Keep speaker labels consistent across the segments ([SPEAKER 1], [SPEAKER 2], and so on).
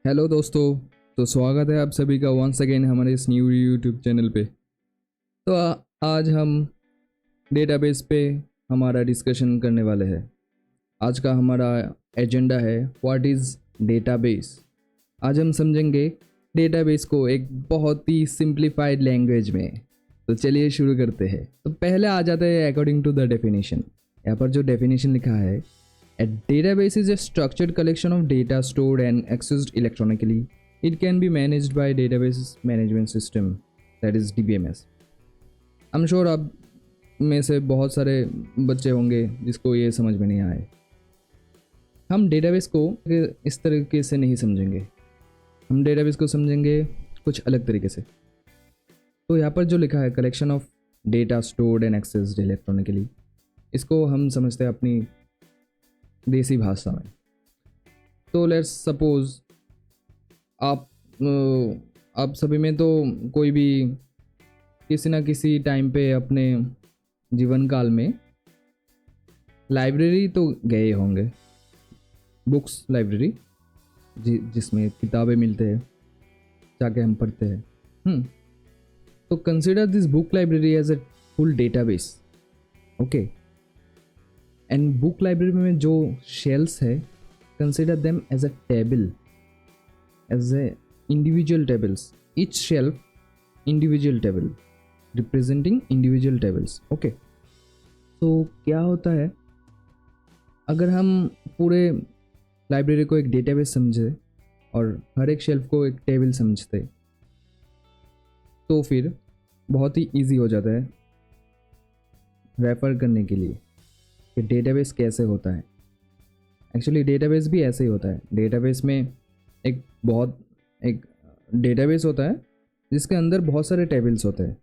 [SPEAKER 1] Hello दोस्तों, तो स्वागत है आप सभी का वंस अगेन हमारे इस न्यू यूट्यूब चैनल पे। तो आज हम डेटाबेस पे हमारा डिस्कशन करने वाले हैं। आज का हमारा एजेंडा है व्हाट इज़ डेटाबेस। आज हम समझेंगे डेटाबेस को एक बहुत ही सिंप्लीफाइड लैंग्वेज में। तो चलिए शुरू करते हैं। तो पहले आ जाते हैं अकॉर्डिंग टू द डेफिनेशन। यहाँ पर जो डेफिनेशन लिखा है, A database is a structured collection of data stored and accessed electronically. It can be managed by database management system, that is DBMS. I'm sure आप में से बहुत सारे बच्चे होंगे जिसको ये समझ में नहीं आए। हम डेटाबेस को इस तरीके से नहीं समझेंगे, हम डेटाबेस को समझेंगे कुछ अलग तरीके से। तो यहाँ पर जो लिखा है collection of data stored and accessed electronically, इसको हम समझते हैं अपनी देसी भाषा में। तो लेट्स सपोज आप सभी में तो कोई भी किसी ना किसी टाइम पे अपने जीवन काल में लाइब्रेरी तो गए होंगे, बुक्स लाइब्रेरी जिसमें किताबें मिलते हैं, जाके हम पढ़ते हैं। तो consider this book library as a full database, okay. And book library में जो शेल्स है, consider them as a table, as a individual tables, each shelf individual table representing individual tables, okay. तो क्या होता है, अगर हम पूरे लाइब्रेरी को एक डेटाबेस समझे और हर एक शेल्फ को एक टेबल समझते, तो फिर बहुत ही ईजी हो जाता है रेफर करने के लिए कि डेटाबेस कैसे होता है। एक्चुअली डेटाबेस भी ऐसे ही होता है। डेटाबेस में एक डेटाबेस होता है जिसके अंदर बहुत सारे टेबल्स होते हैं,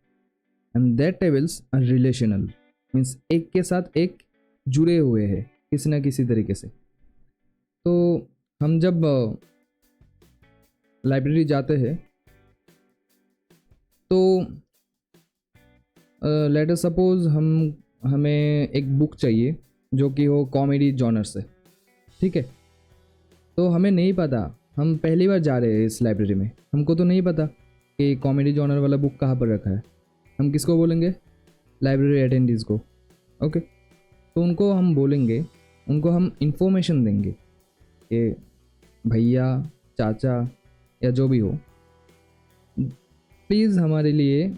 [SPEAKER 1] and that tables are relational, means एक के साथ एक जुड़े हुए हैं किसी ना किसी तरीके से। तो हम जब लाइब्रेरी जाते हैं तो लेट अस सपोज हमें एक बुक चाहिए जो कि हो कॉमेडी जॉनर से, ठीक है। तो हमें नहीं पता, हम पहली बार जा रहे हैं इस लाइब्रेरी में, हमको तो नहीं पता कि कॉमेडी जॉनर वाला बुक कहाँ पर रखा है। हम किसको बोलेंगे? लाइब्रेरी अटेंडीज़ को, ओके। तो उनको हम बोलेंगे, उनको हम इंफॉर्मेशन देंगे कि भैया, चाचा या जो भी हो, प्लीज़ हमारे लिए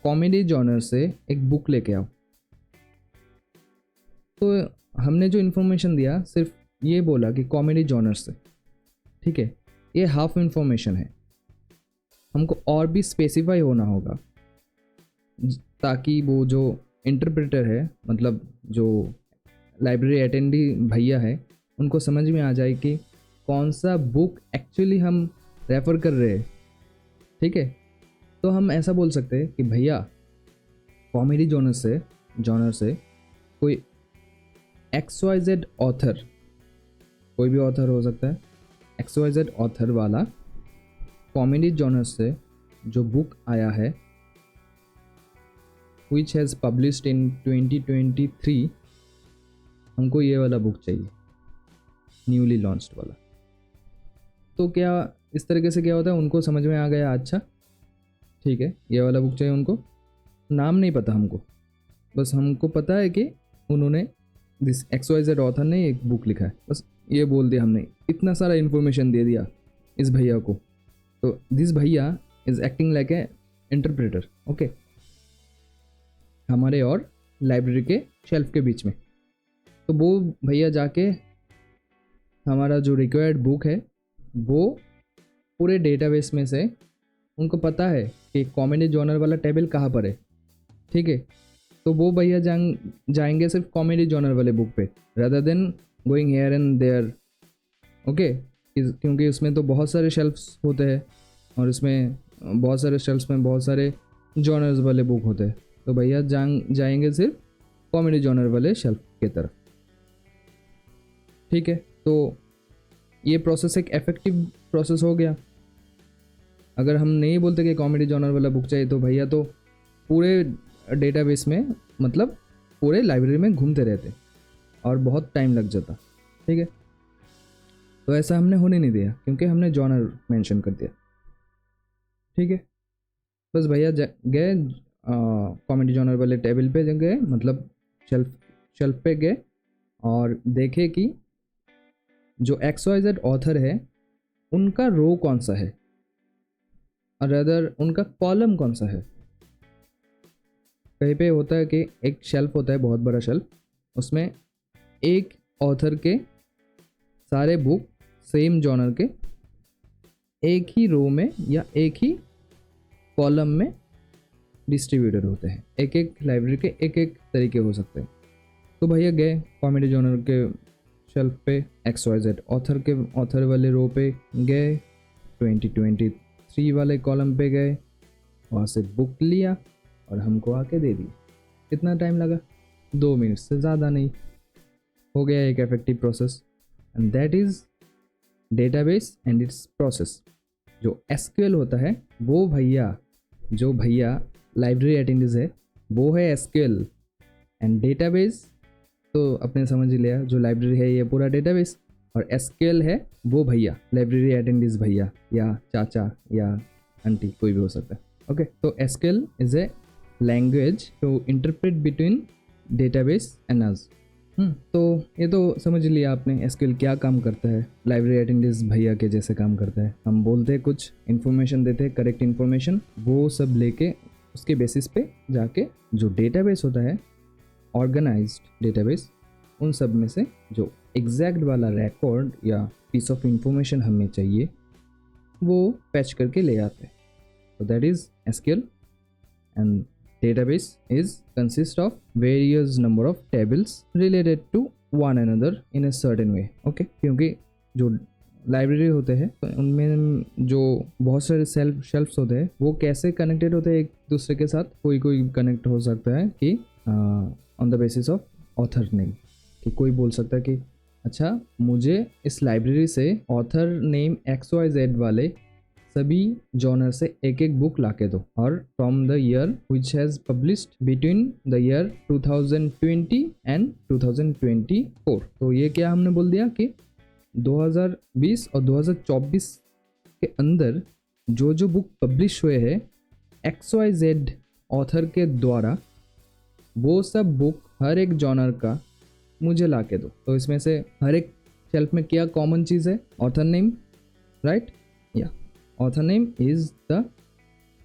[SPEAKER 1] कॉमेडी जॉनर से एक बुक लेके आओ। तो हमने जो इन्फॉर्मेशन दिया सिर्फ ये बोला कि कॉमेडी जॉनर से, ठीक है। ये हाफ इन्फॉर्मेशन है, हमको और भी स्पेसिफाई होना होगा ताकि वो जो इंटरप्रेटर है, मतलब जो लाइब्रेरी अटेंडी भैया है, उनको समझ में आ जाए कि कौन सा बुक एक्चुअली हम रेफ़र कर रहे हैं, ठीक है। तो हम ऐसा बोल सकते हैं कि भैया कॉमेडी जॉनर से कोई XYZ ऑथर, कोई भी ऑथर हो सकता है, XYZ ऑथर वाला कॉमेडी जॉनर से जो बुक आया है which has published in 2023, हमको ये वाला बुक चाहिए, न्यूली लॉन्च्ड वाला। तो क्या इस तरीके से क्या होता है, उनको समझ में आ गया, अच्छा ठीक है ये वाला बुक चाहिए उनको। नाम नहीं पता हमको, बस हमको पता है कि उन्होंने दिस XYZ ऑथर ने एक बुक लिखा है, बस ये बोल दिया हमने, इतना सारा इन्फॉर्मेशन दे दिया इस भैया को। तो दिस भैया is acting like A interpreter, okay, हमारे और लाइब्रेरी के शेल्फ के बीच में। तो वो भैया जाके हमारा जो रिक्वायर्ड बुक है वो पूरे डेटाबेस में से, उनको पता है कि कॉमेडी जॉनर वाला टेबल कहाँ पर है, ठीक है। तो वो भैया जाएंगे सिर्फ कॉमेडी जॉनर वाले बुक पे, rather than going here and there, okay. क्योंकि उसमें तो बहुत सारे शेल्फ्स होते हैं और इसमें बहुत सारे शेल्फ्स में बहुत सारे जॉनर्स वाले बुक होते हैं। तो भैया जाएंगे सिर्फ कॉमेडी जॉनर वाले शेल्फ के तरफ, ठीक है। तो ये प्रोसेस एक इफेक्टिव प्रोसेस हो गया। अगर हम नहीं बोलते कि कॉमेडी जॉनर वाला बुक चाहिए, तो भैया तो पूरे डेटाबेस में, मतलब पूरे लाइब्रेरी में घूमते रहते और बहुत टाइम लग जाता। ठीक है, तो ऐसा हमने होने नहीं दिया क्योंकि हमने जॉनर मेंशन कर दिया। ठीक है, बस भैया गए कॉमेडी जॉनर वाले टेबल पे गए, मतलब शेल्फ पे गए और देखे कि जो XYZ ऑथर है उनका रो कौन सा है और अदर उनका कॉलम कौन सा है। कहीं पे होता है कि एक शेल्फ होता है, बहुत बड़ा शेल्फ, उसमें एक ऑथर के सारे बुक सेम जॉनर के एक ही रो में या एक ही कॉलम में डिस्ट्रीब्यूटेड होते हैं। एक एक लाइब्रेरी के एक एक तरीके हो सकते हैं। तो भैया गए कॉमेडी जॉनर के शेल्फ पे, XYZ ऑथर वाले रो पे गए, 2023 वाले कॉलम पे गए, वहाँ से बुक लिया और हमको आके दे दी। कितना टाइम लगा? 2 मिनट से ज़्यादा नहीं, हो गया एक effective process. And that is database and it's process. जो SQL होता है वो भैया लाइब्रेरी अटेंडेंस है वो है SQL। एंड डेटाबेस तो अपने समझ ही लिया, जो लाइब्रेरी है ये पूरा डेटाबेस, और SQL है वो भैया लाइब्रेरी अटेंडेंस भैया या चाचा या आंटी, कोई भी हो सकता है। ओके, तो SQL is a language to interpret between database and us. तो ये तो समझ लिया आपने SQL क्या काम करता है, लाइब्रेरी अटेंडेंस भैया के जैसे काम करता है। हम बोलते हैं कुछ इन्फॉर्मेशन देते हैं, करेक्ट इन्फॉर्मेशन, वो सब लेके उसके बेसिस पे जाके जो डेटाबेस होता है, ऑर्गेनाइज्ड डेटाबेस, उन सब में से जो एग्जैक्ट वाला रिकॉर्ड या पीस ऑफ इंफॉर्मेशन हमें चाहिए वो पैच करके ले आते हैं। तो that is SQL। And database is consist of various number of tables related to one another in a certain way। okay, क्योंकि जो लाइब्रेरी होते हैं तो उनमें जो बहुत सारे शेल्फ्स होते हैं वो कैसे कनेक्टेड होते हैं एक दूसरे के साथ। कोई कनेक्ट हो सकता है कि on the basis of author name, कि कोई बोल सकता है कि अच्छा मुझे इस लाइब्रेरी से ऑथर नेम XYZ वाले सभी जॉनर से एक एक बुक लाके दो, और from the year which has published between the year 2020 and 2024। तो ये क्या हमने बोल दिया कि 2020 और 2024 के अंदर जो जो बुक पब्लिश हुए हैं XYZ ऑथर के द्वारा, वो सब बुक हर एक जॉनर का मुझे लाके दो। तो इसमें से हर एक शेल्फ में क्या कॉमन चीज़ है? Author name, right? या author name is the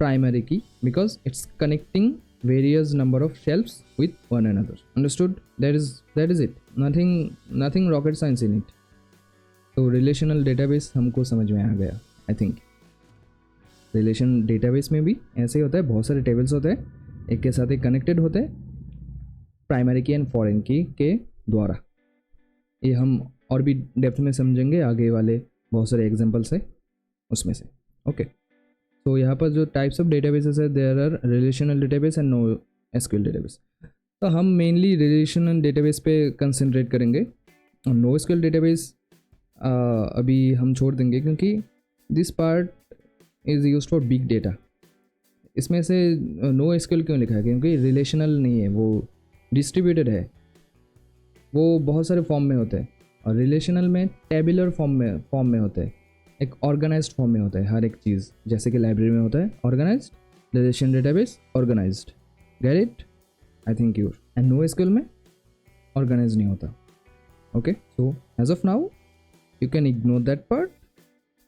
[SPEAKER 1] primary key because it's connecting various number of shelves with one another. Understood? That is it. Nothing rocket science in it. तो रिलेशनल डेटाबेस हमको समझ में आ गया। I think relation database में भी ऐसे ही होता है, बहुत सारे टेबल्स होते हैं, एक के साथ एक कनेक्टेड होते हैं प्राइमरी की एंड फॉरेन की के द्वारा। ये हम और भी डेप्थ में समझेंगे आगे वाले बहुत सारे एग्जांपल्स है उसमें से। ओके, तो यहाँ पर जो टाइप्स ऑफ डेटाबेसेस है, there are relational database and no SQL database. तो हम मेनली रिलेशनल डेटाबेस पे कंसंट्रेट करेंगे और नो SQL डेटाबेस अभी हम छोड़ देंगे क्योंकि this part is used for big data. इसमें से नो SQL क्यों लिखा है? क्योंकि रिलेशनल नहीं है, वो डिस्ट्रीब्यूटेड है, वो बहुत सारे फॉर्म में होते हैं, और रिलेशनल में टेबुलर फॉर्म में होते हैं, एक ऑर्गेनाइज्ड फॉर्म में होता है हर एक चीज़। जैसे कि लाइब्रेरी में होता है organised, relation database organised, get it? I think you're. And no SQL में ऑर्गेनाइज नहीं होता। Okay, so as of now you can ignore that part,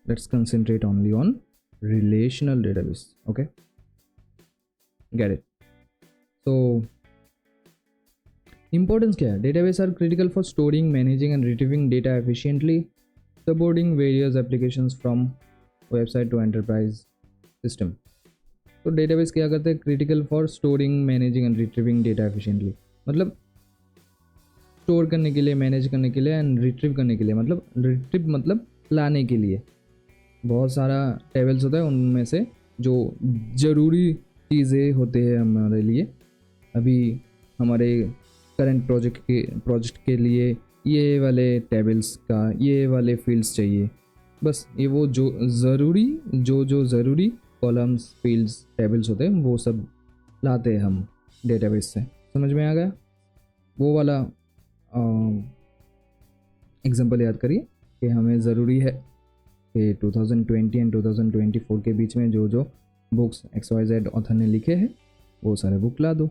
[SPEAKER 1] let's concentrate only on relational database. Okay, get it? So importance क्या है? Database are critical for storing, managing and retrieving data efficiently, supporting various applications from website to enterprise system। तो database क्या करते हैं? Critical for storing, managing and retrieving data efficiently, मतलब store करने के लिए, मैनेज करने के लिए एंड रिट्रीव करने के लिए, मतलब रिट्रीव मतलब लाने के लिए। बहुत सारा टेबल्स होता है, उनमें से जो ज़रूरी चीज़ें होते हैं हमारे लिए, अभी हमारे करंट प्रोजेक्ट के लिए ये वाले टेबल्स का ये वाले फील्ड्स चाहिए, बस ये वो जो ज़रूरी कॉलम्स, फील्ड्स, टेबल्स होते हैं वो सब लाते हैं हम डेटाबेस से। समझ में आ गया? वो वाला एग्जांपल याद करिए कि हमें ज़रूरी है कि 2020 एंड 2024 के बीच में जो जो बुक्स XYZ ऑथर ने लिखे हैं वो सारे बुक ला दो,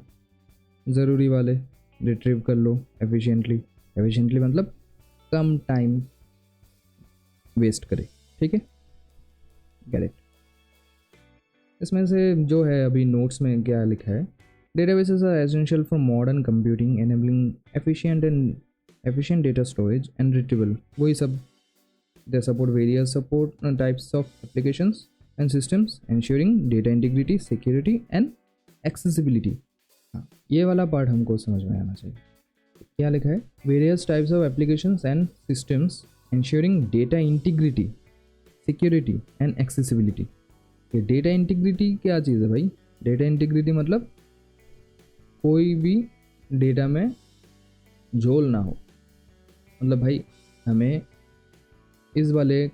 [SPEAKER 1] ज़रूरी वाले रिट्रीव कर लो एफिशिएंटली मतलब कम टाइम वेस्ट करे, ठीक है, गेट इट। इसमें से जो है अभी नोट्स में क्या लिखा है, databases are essential for modern computing enabling efficient data storage and retrieval, वही सब। They support various support types of applications and systems ensuring data integrity, security and accessibility. हाँ, ये वाला पार्ट हमको समझ में आना चाहिए। क्या लिखा है, various types of applications and systems ensuring data integrity, security and accessibility. ये डेटा इंटीग्रिटी क्या चीज़ है भाई? डेटा इंटीग्रिटी मतलब कोई भी डेटा में झोल ना हो। मतलब भाई हमें इस वाले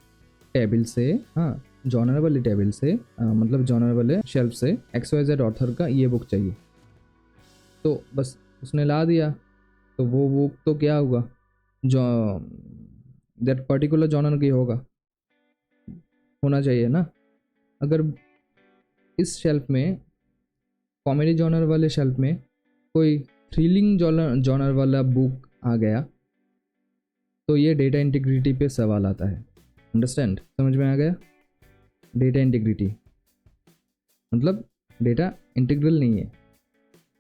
[SPEAKER 1] टेबल से, हाँ जॉनर वाले टेबल से मतलब जॉनर वाले शेल्फ से XYZ ऑथर का ये बुक चाहिए, तो बस उसने ला दिया, तो वो बुक तो क्या होगा, जो दैट पर्टिकुलर जॉनर की होना चाहिए ना। अगर इस शेल्फ में कॉमेडी जॉनर वाले शेल्फ में कोई थ्रिलिंग जॉनर वाला बुक आ गया तो ये डेटा इंटीग्रिटी पे सवाल आता है। अंडरस्टैंड, समझ में आ गया? डेटा इंटीग्रिटी मतलब डेटा इंटीग्रल नहीं है,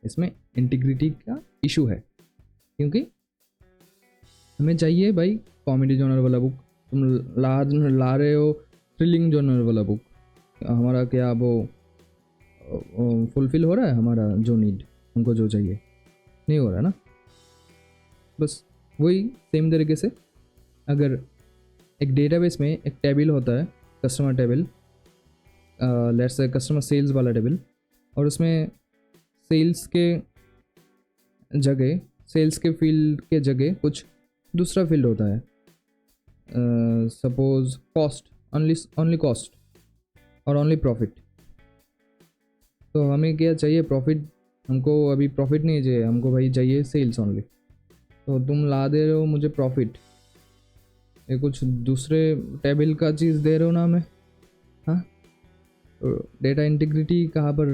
[SPEAKER 1] इसमें इंटीग्रिटी का इशू है, क्योंकि हमें चाहिए भाई कॉमेडी जॉनर वाला बुक, तुम ला रहे हो थ्रिलिंग जॉनर वाला बुक, हमारा क्या वो फुलफिल हो रहा है हमारा जो नीड, हमको जो चाहिए नहीं हो रहा ना। बस वही सेम तरीके से अगर एक डेटाबेस में एक टेबल होता है, customer table, let's say customer sales वाला टेबल, और उसमें सेल्स के फील्ड के जगह कुछ दूसरा फील्ड होता है, सपोज कॉस्ट, ओनली कॉस्ट और ओनली प्रॉफिट। तो हमें क्या चाहिए, प्रॉफिट। हमको अभी प्रॉफिट नहीं चाहिए, हमको भाई चाहिए सेल्स ओनली। तो तुम ला दे रहे हो मुझे प्रॉफिट, ये कुछ दूसरे टेबल का चीज़ दे रहे हो ना हमें। हाँ, तो डेटा इंटीग्रिटी कहाँ पर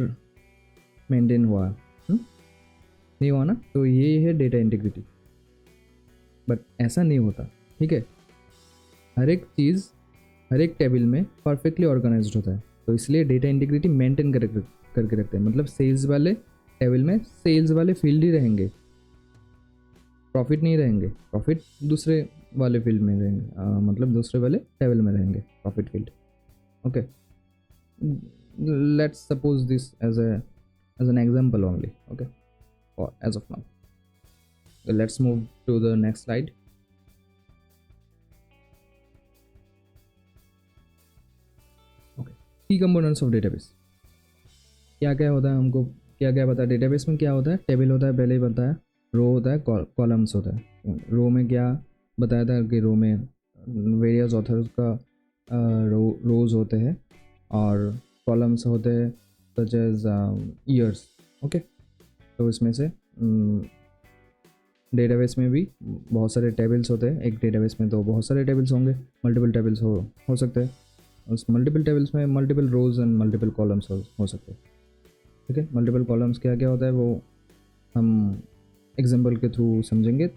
[SPEAKER 1] मेंटेन हुआ? नहीं हुआ ना। तो ये है डेटा इंटीग्रिटी, बट ऐसा नहीं होता, ठीक है। हर एक चीज़ हर एक टेबल में परफेक्टली ऑर्गेनाइज्ड होता है, तो इसलिए डेटा इंटीग्रिटी मेंटेन करके रखते हैं। मतलब सेल्स वाले टेबल में सेल्स वाले फील्ड ही रहेंगे, प्रॉफिट नहीं रहेंगे, प्रॉफिट दूसरे वाले फील्ड में रहेंगे, मतलब दूसरे वाले टेबल में रहेंगे profit field. Okay, let's suppose this as an example only, okay, or as of now. Let's move to the next slide. Okay, key components of database. क्या क्या होता है, हमको क्या क्या पता है डेटाबेस में? क्या होता है, टेबल होता है, पहले ही बताया, रो होता है, कॉलम्स होता है। रो में क्या बताया था कि रो में वेरियस ऑथर्स का रोज होते हैं, और कॉलम्स होते हैं सच एज ईयर्स। ओके, तो इसमें से डेटाबेस में भी बहुत सारे टेबल्स होते हैं। एक डेटाबेस में तो बहुत सारे टेबल्स होंगे, मल्टीपल टेबल्स हो सकते हैं। उस मल्टीपल टेबल्स में multiple rows and multiple columns हो सकते हैं, ठीक है। मल्टीपल कॉलम्स क्या क्या होता है वो हम एग्जांपल के थ्रू समझेंगे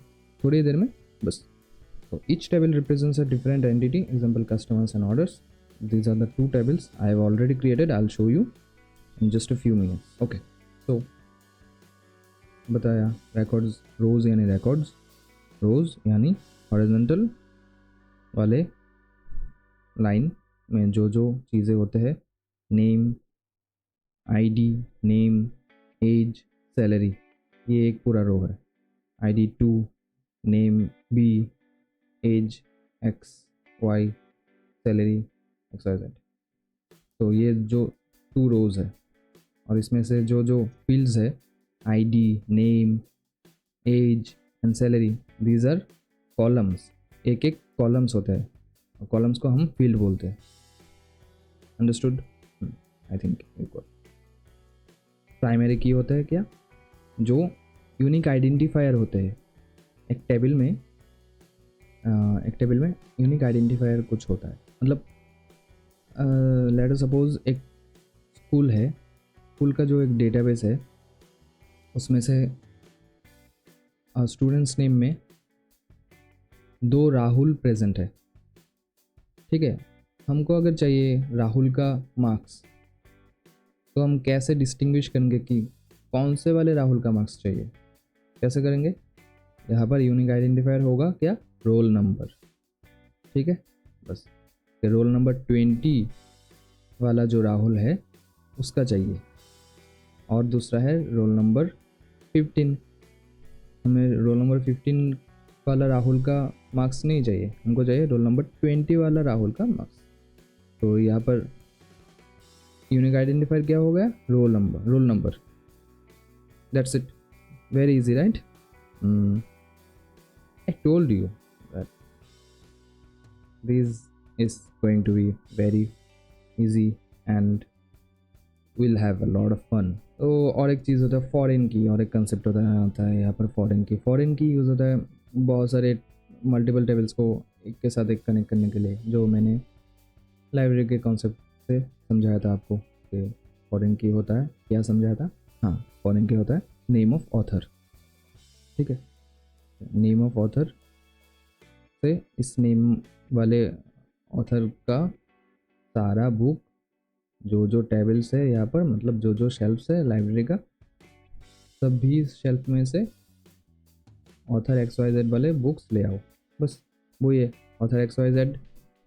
[SPEAKER 1] थोड़ी देर में बस। तो each table represents a different entity, example customers and orders. These are the two tables I have already created, I will show you in just a few minutes. Okay, तो बताया records, रोज यानी records, रोज यानी horizontal वाले line में जो जो चीज़ें होते हैं, name, ID, name, age, salary, ये एक पूरा रो है। ID 2, name B, age X Y, salary XYZ। तो ये जो 2 रोज है, और इसमें से जो जो फील्ड्स है, ID, name, age and salary, these are columns. एक एक कॉलम्स होते हैं, और कॉलम्स को हम फील्ड बोलते हैं। अंडरस्टूड? आई थिंक प्राइमरी की होता है क्या, जो यूनिक आइडेंटिफायर होते हैं एक टेबल में। यूनिक आइडेंटिफायर कुछ होता है, मतलब लेट अस सपोज एक स्कूल है, स्कूल का जो एक डेटाबेस है उसमें से स्टूडेंट्स नेम में 2 राहुल प्रेजेंट है, ठीक है। हमको अगर चाहिए राहुल का मार्क्स, तो हम कैसे डिस्टिंग्विश करेंगे कि कौन से वाले राहुल का मार्क्स चाहिए, कैसे करेंगे? यहाँ पर यूनिक आइडेंटिफायर होगा क्या? रोल नंबर, ठीक है। बस रोल नंबर 20 वाला जो राहुल है उसका चाहिए, और दूसरा है रोल नंबर 15। हमें रोल नंबर 15 वाला राहुल का मार्क्स नहीं चाहिए, हमको चाहिए रोल नंबर 20 वाला राहुल का मार्क्स। तो यहाँ पर यूनिक आइडेंटिफायर क्या हो गया? Roll number. That's it, very easy, right? I told you that this is going to be very easy and we'll have a lot of fun. तो और एक चीज़ होता है फॉरेन की, और एक कंसेप्ट होता है यहाँ पर फॉरेन की यूज़ होता है बहुत सारे मल्टीपल टेबल्स को एक के साथ एक कनेक्ट करने के लिए, जो मैंने लाइब्रेरी के कॉन्सेप्ट से समझाया था आपको कि फॉरेन की होता है, क्या समझाया था? हाँ, फॉरेन की होता है नेम ऑफ ऑथर, ठीक है। नेम ऑफ ऑथर से इस नेम वाले ऑथर का सारा बुक, जो टेबल्स है यहाँ पर, मतलब जो शेल्फ्स है लाइब्रेरी का, सभी शेल्फ में से ऑथर XYZ वाले बुक्स ले आओ। बस वो ये ऑथर XYZ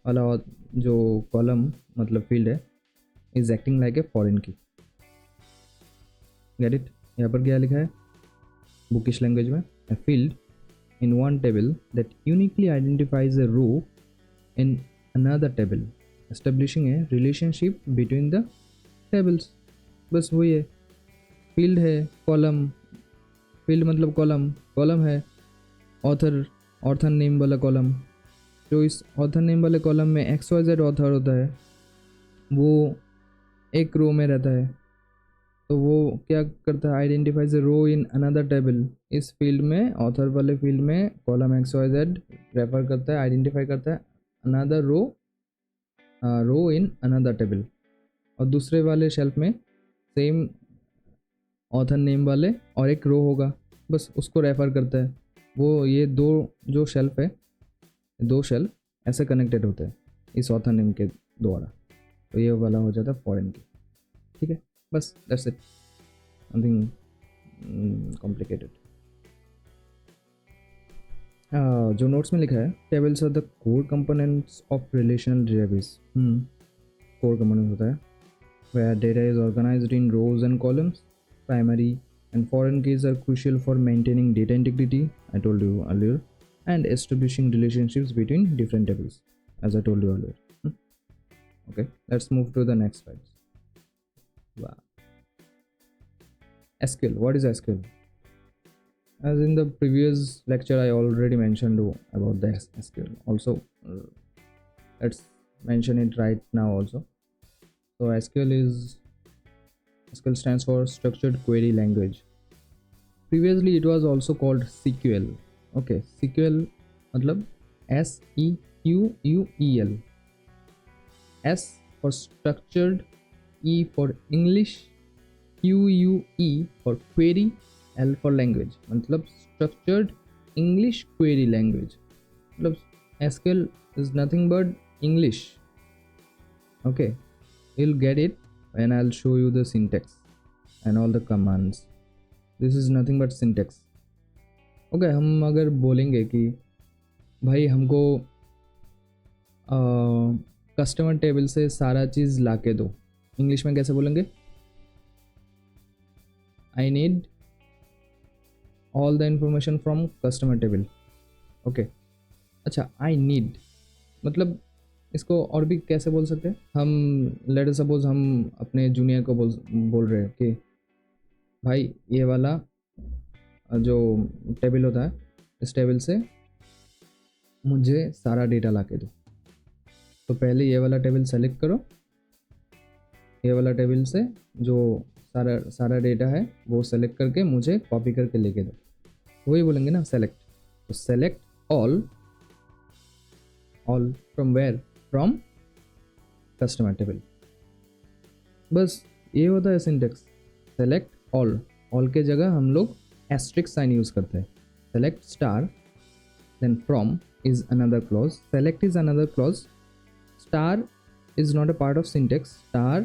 [SPEAKER 1] वाला जो कॉलम मतलब फील्ड है is acting like a foreign key. Get it? यहाँ पर क्या लिखा है बुकिश लैंग्वेज में? A field in one table that uniquely identifies a row in another table, establishing a relationship between the tables. बस वही है, फील्ड है कॉलम, फील्ड मतलब कॉलम है ऑथर नेम वाला कॉलम। जो इस ऑथर नेम वाले कॉलम में XYZ ऑथर होता है वो एक रो में रहता है, तो वो क्या करता है? Identifies row in another table. इस फील्ड में, ऑथर वाले फील्ड में कॉलम XYZ रेफर करता है, आइडेंटिफाई करता है another row in another table, और दूसरे वाले शेल्फ में सेम ऑथर नेम वाले और एक रो होगा, बस उसको रेफर करता है वो। ये जो शेल्फ है, 2 शेल्फ ऐसे कनेक्टेड होते हैं इस ऑथर नेम के द्वारा, तो ये वाला हो जाता है फॉरेन की, ठीक है। बस दैट्स इट, नथिंग कॉम्प्लिकेटेड। जो नोट्स में लिखा है, tables are the core components of relational database. Core component होता है where data is organized in rows and columns. Primary and foreign keys are crucial for maintaining data integrity, I told you earlier, and establishing relationships between different tables, as I told you earlier. Okay, let's move to the next slide. Wow. SQL. What is SQL? As in the previous lecture, I already mentioned about the SQL. Also, let's mention it right now also. So SQL stands for Structured Query Language. Previously, it was also called SQL. Okay, SQL मतलब SEQUEL. S for structured, E for English, QUE for query, L for language. मतलब structured English query language. मतलब SQL is nothing but English. Okay, you'll get it when I'll show you the syntax and all the commands. This is nothing but syntax. Okay, हम अगर बोलेंगे कि भाई हमको customer table से सारा चीज़ ला के दो, इंग्लिश में कैसे बोलेंगे? I need all the information from customer table. Okay, अच्छा, I need मतलब इसको और भी कैसे बोल सकते हैं हम? लेट सपोज हम अपने जूनियर को बोल रहे हैं कि भाई ये वाला जो टेबल होता है, इस टेबल से मुझे सारा डेटा ला के दो। तो पहले ये वाला टेबल सेलेक्ट करो, ये वाला टेबल से जो सारा डेटा है वो सेलेक्ट करके मुझे कॉपी करके लेके दो। वही बोलेंगे ना सेलेक्ट। तो select all from where, from customer table. बस ये होता है सिंटेक्स। सेलेक्ट ऑल के जगह हम लोग एस्ट्रिक साइन यूज़ करते हैं। Select star, then from is another clause, select is another clause, star is not a part of syntax. Star,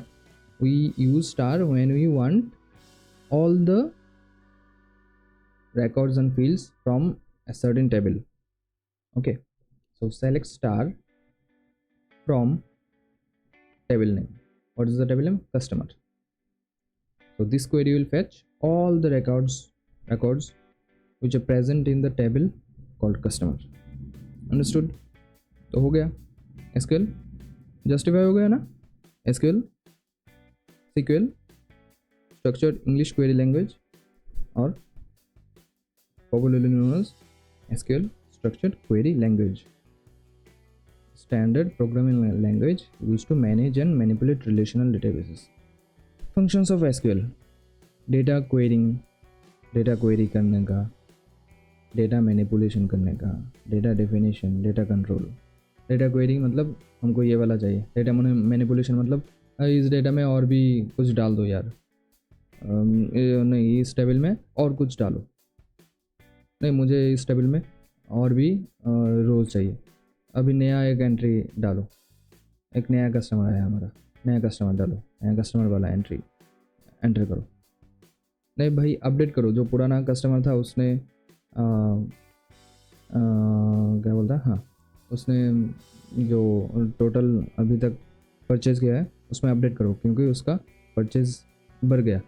[SPEAKER 1] we use star when we want all the records and fields from a certain table. Okay, so select star from table name. What is the table name? Customer. So this query will fetch all the records which are present in the table called customer. Understood? तो हो गया SQL, justify हो गया ना। SQL, sequel, structured English query language, और popularly known as SQL structured query language, standard programming language used to manage and manipulate relational databases. Functions of SQL: data query करने का, data manipulation करने का, data definition, data control. Data query मतलब हमको ये वाला चाहिए, डेटा मैनिपुलेशन मतलब इस डेटा में और भी कुछ डाल दो यार, नहीं इस टेबल में और कुछ डालो, नहीं मुझे इस टेबल में और भी रोज़ चाहिए, अभी नया एक एंट्री डालो, एक नया कस्टमर आया हमारा, नया कस्टमर डालो, नया कस्टमर वाला एंट्री एंटर करो। नहीं भाई अपडेट करो, जो पुराना कस्टमर था उसने क्या बोलता है, हाँ उसने जो टोटल अभी तक परचेज़ किया है उसमें अपडेट करो, क्योंकि उसका परचेज़ बढ़ गया,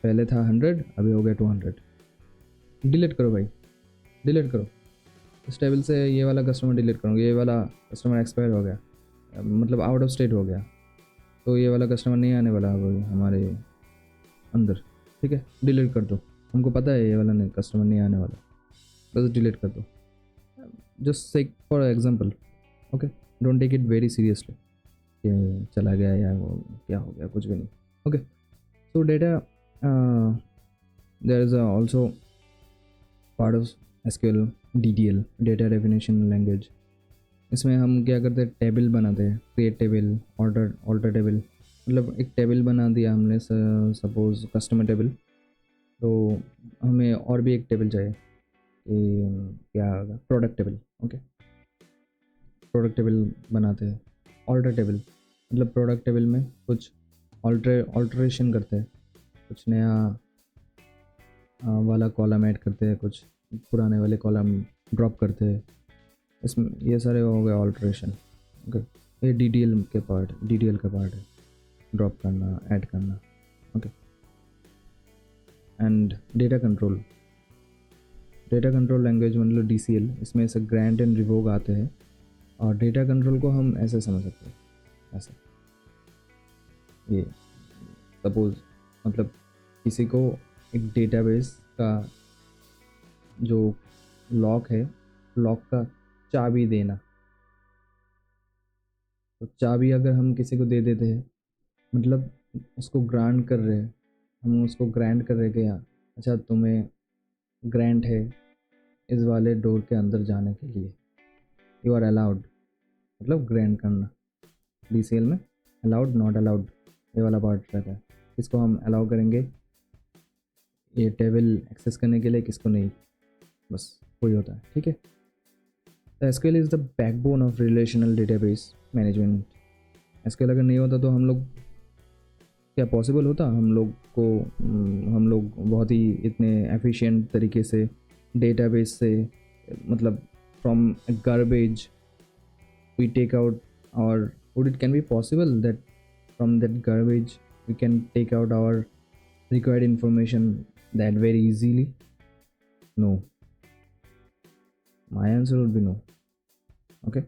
[SPEAKER 1] पहले था 100 अभी हो गया 200। डिलीट करो भाई, डिलीट करो इस टेबल से, ये वाला कस्टमर डिलीट करूँगी, ये वाला कस्टमर एक्सपायर हो गया, मतलब आउट ऑफ स्टेट हो गया, तो ये वाला कस्टमर नहीं आने वाला अभी हमारे अंदर, ठीक है डिलीट कर दो, हमको पता है ये वाला नहीं कस्टमर नहीं आने वाला, बस डिलीट कर दो, just take for example. Okay, don't take it very seriously कि चला गया या वो क्या हो गया, कुछ भी नहीं। Okay, so data there is also part of SQL DDL, data definition language. इसमें हम क्या करते हैं, टेबल बनाते हैं, क्रिएट टेबल, ऑल्टर टेबल, मतलब एक टेबल बना दिया हमने, सपोज कस्टमर टेबल, तो हमें और भी एक टेबल चाहिए कि क्या होगा, product table. Okay, product table बनाते हैं। ऑल्टर टेबल मतलब प्रोडक्ट टेबल में कुछ ऑल्ट्रेशन करते हैं, कुछ नया वाला कॉलम ऐड करते हैं, कुछ पुराने वाले कॉलम ड्रॉप करते हैं, इसमें ये सारे हो गए ऑल्ट्रेशन। ओके, ये डीडीएल का पार्ट है, ड्रॉप करना, ऐड करना। Okay, and data control language मतलब डीसीएल, इसमें ऐसे ग्रांट एंड रिवोक आते हैं, और डेटा कंट्रोल को हम ऐसे समझ सकते हैं, ऐसे ये सपोज मतलब किसी को एक डेटाबेस का जो लॉक है, लॉक का चाबी देना, तो चाबी अगर हम किसी को दे देते हैं, मतलब उसको ग्रांट कर रहे हैं, हम उसको ग्रांट कर रहे हैं कि हाँ अच्छा तुम्हें ग्रांट है इस वाले डोर के अंदर जाने के लिए, यू आर अलाउड, मतलब ग्रांट करना। डीसीएल में अलाउड नॉट अलाउड ये वाला पार्ट रहता है, किसको हम अलाउ करेंगे ये टेबल एक्सेस करने के लिए, किसको नहीं, बस वही होता है। ठीक है, SQL is the backbone of relational database management. SQL अगर नहीं होता तो हम लोग, क्या पॉसिबल होता हम लोग बहुत ही इतने एफिशिएंट तरीके से डेटाबेस से, मतलब from garbage we take out, और would it can be possible that from that garbage we can take out our required information that very easily? No, my answer would be no. Okay,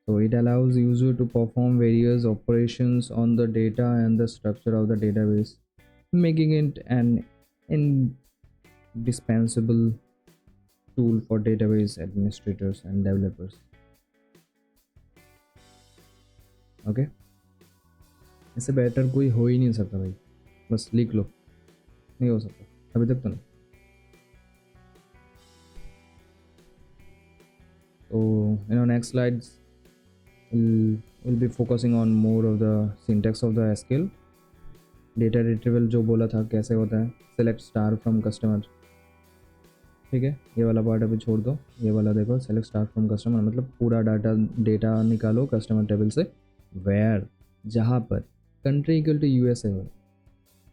[SPEAKER 1] so it allows user to perform various operations on the data and the structure of the database, making it an indispensable tool for database administrators and developers. Okay, इससे better कोई हो ही नहीं सकता भाई, बस लिख लो, नहीं हो सकता अभी तक तो नहीं। So in our next slides, we'll be focusing on more of the syntax of the SQL. Data retrieval जो बोला था कैसे होता है, सेलेक्ट स्टार फ्रॉम कस्टमर, ठीक है, ये वाला पार्ट अभी छोड़ दो, ये वाला देखो, सेलेक्ट स्टार फ्रॉम कस्टमर मतलब पूरा डेटा निकालो कस्टमर टेबल से, वेयर जहाँ पर कंट्री इक्वल टू यूएसए हो,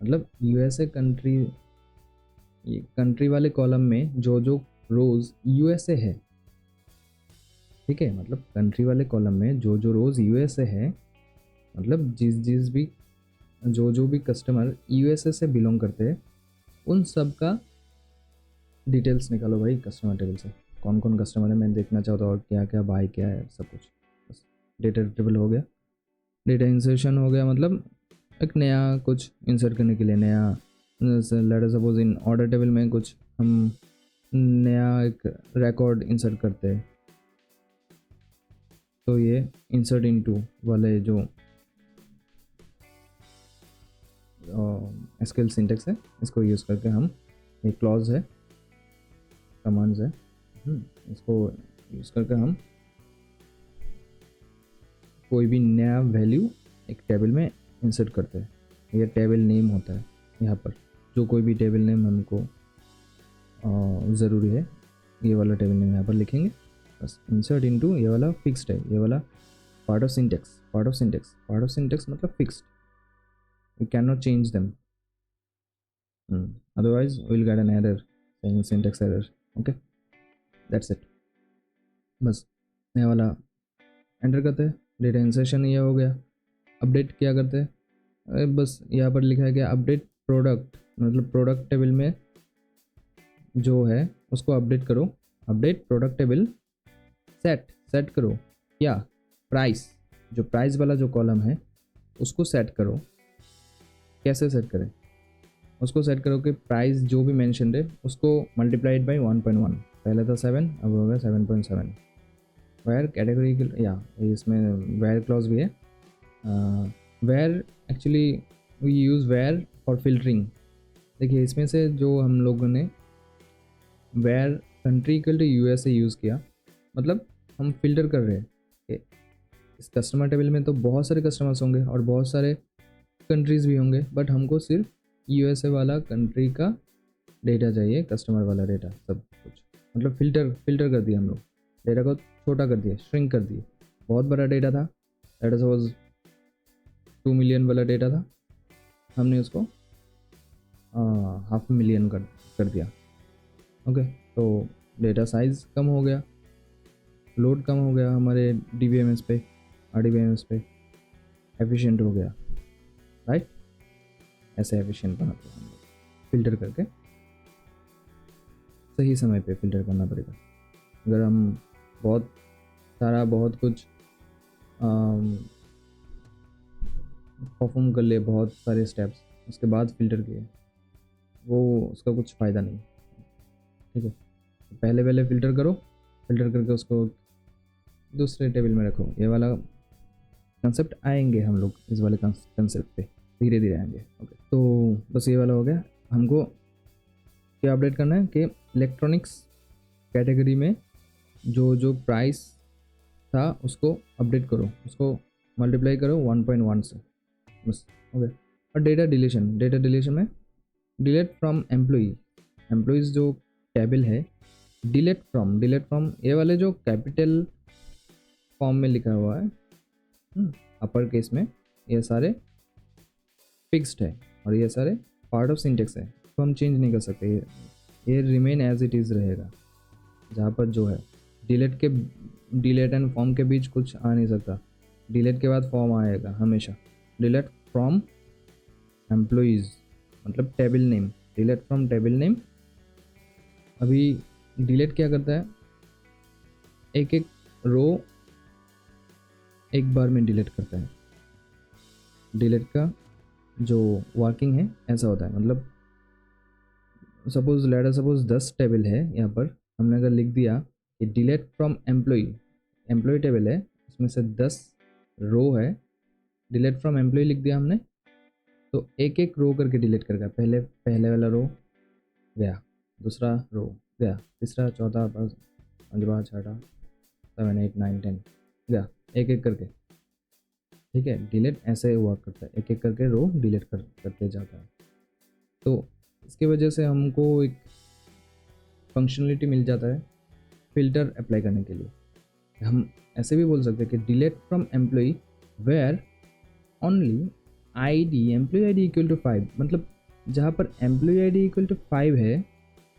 [SPEAKER 1] मतलब यूएसए कंट्री, कंट्री वाले कॉलम में जो जो रोज यूएसए है, ठीक है, मतलब कंट्री वाले कॉलम में जो जो रोज यूएसए है, मतलब जिस भी जो भी कस्टमर यूएसए से बिलोंग करते हैं उन सब का डिटेल्स निकालो भाई कस्टमर टेबल से, कौन कौन कस्टमर है मैं देखना चाहता हूँ और क्या क्या बाय क्या है सब कुछ। बस डेटा टेबल हो गया। डेटा इंसर्शन हो गया, मतलब एक नया कुछ इंसर्ट करने के लिए, नया let us suppose in order table में कुछ हम नया एक रिकॉर्ड इंसर्ट करते हैं, तो ये इंसर्ट इनटू वाले जो एसक्यूएल सिंटेक्स है इसको यूज़ करके हम, एक क्लॉज है, कमांड्स है, इसको यूज़ करके हम कोई भी नया वैल्यू एक टेबल में इंसर्ट करते हैं। यह टेबल नेम होता है यहाँ पर, जो कोई भी टेबल नेम हमको ज़रूरी है ये वाला टेबल नेम यहाँ पर लिखेंगे, बस इंसर्ट इनटू, ये वाला फिक्स्ड है, ये वाला part of syntax, part of syntax, part of syntax मतलब fixed, we cannot change them, otherwise we'll get an error saying syntax error, okay, that's it। बस ये वाला एंटर करते हैं, डेटा इंसर्शन ये हो गया। अपडेट क्या करते हैं, बस यहाँ पर लिखा है कि अपडेट प्रोडक्ट, मतलब प्रोडक्ट टेबल में जो है उसको अपडेट करो, अपडेट प्रोडक्ट टेबल, सेट करो क्या, प्राइस, जो प्राइस वाला जो कॉलम है उसको सेट करो। कैसे सेट करें, उसको सेट करो कि प्राइस जो भी मेंशन है उसको मल्टीप्लाइड बाई 1.1, पहले था 7 अब हो गया 7.7। वेयर कैटेगरी, या इसमें वेयर क्लॉज भी है, where actually we use where for filtering. देखिए इसमें से जो हम लोगों ने where country equal to USA use किया, मतलब हम फिल्टर कर रहे हैं कि इस कस्टमर टेबल में तो बहुत सारे कस्टमर्स होंगे और बहुत सारे कंट्रीज़ भी होंगे, बट हमको सिर्फ यूएसए वाला कंट्री का डेटा चाहिए, कस्टमर वाला डेटा सब कुछ, मतलब फिल्टर कर दिया हम लोग, डेटा को छोटा कर दिया, श्रिंक कर दिया। बहुत बड़ा डेटा था, डेटा सपोज 2 मिलियन वाला डेटा था, हमने उसको 500,000 कर दिया, ओके, तो डेटा साइज़ कम हो गया, लोड कम हो गया हमारे डीबीएमएस पे, आरडीबीएमएस पे, एफिशिएंट हो गया, राइट। ऐसे एफिशिएंट बनाते हैं हम लोग, फिल्टर करके सही समय पे फिल्टर करना पड़ेगा। अगर हम बहुत कुछ परफॉर्म कर ले, बहुत सारे स्टेप्स उसके बाद फिल्टर किए, वो उसका कुछ फ़ायदा नहीं, ठीक है। पहले फिल्टर करो, फिल्टर करके उसको दूसरे टेबल में रखो। ये वाला कंसेप्ट आएंगे हम लोग, इस वाले कंसेप्ट पे धीरे धीरे आएंगे, ओके। तो बस ये वाला हो गया। हमको क्या अपडेट करना है कि इलेक्ट्रॉनिक्स कैटेगरी में जो जो प्राइस था उसको अपडेट करो, उसको मल्टीप्लाई करो 1.1 से, बस ओके। और डेटा डिलीशन में डिलीट फ्रॉम एम्प्लॉइज़ जो टेबल है, डिलीट फ्रॉम ये वाले जो कैपिटल फॉर्म में लिखा हुआ है, अपर केस में, ये सारे फिक्स्ड है और ये सारे पार्ट ऑफ सिंटेक्स है, तो हम चेंज नहीं कर सकते, ये रिमेन एज इट इज़ रहेगा। जहाँ पर जो है डिलीट एंड फॉर्म के बीच कुछ आ नहीं सकता, डिलीट के बाद फॉर्म आएगा हमेशा। डिलीट फ्रॉम एम्प्लॉइज़ मतलब table name, delete from table name. अभी डिलीट क्या करता है, एक एक रो एक बार में डिलीट करता है। डिलीट का जो वर्किंग है ऐसा होता है, मतलब सपोज 10 टेबल है, यहाँ पर हमने अगर लिख दिया कि डिलीट फ्रॉम एम्प्लॉय टेबल है, उसमें से 10 रो है, डिलीट फ्रॉम एम्प्लॉय लिख दिया हमने, तो एक एक रो करके डिलीट करेगा। पहले वाला रो गया, दूसरा रो गया, तीसरा, चौथा, पाँचवा, छठा, 7 8 9 10 या एक एक करके, ठीक है। डिलीट ऐसे हुआ करता है, एक एक करके रो डिलीट करते जाता है। तो इसकी वजह से हमको एक फंक्शनलिटी मिल जाता है फ़िल्टर अप्लाई करने के लिए। हम ऐसे भी बोल सकते हैं कि delete from employee where only ID employee ID equal to 5, मतलब जहाँ पर एम्प्लॉई ID इक्वल टू 5 है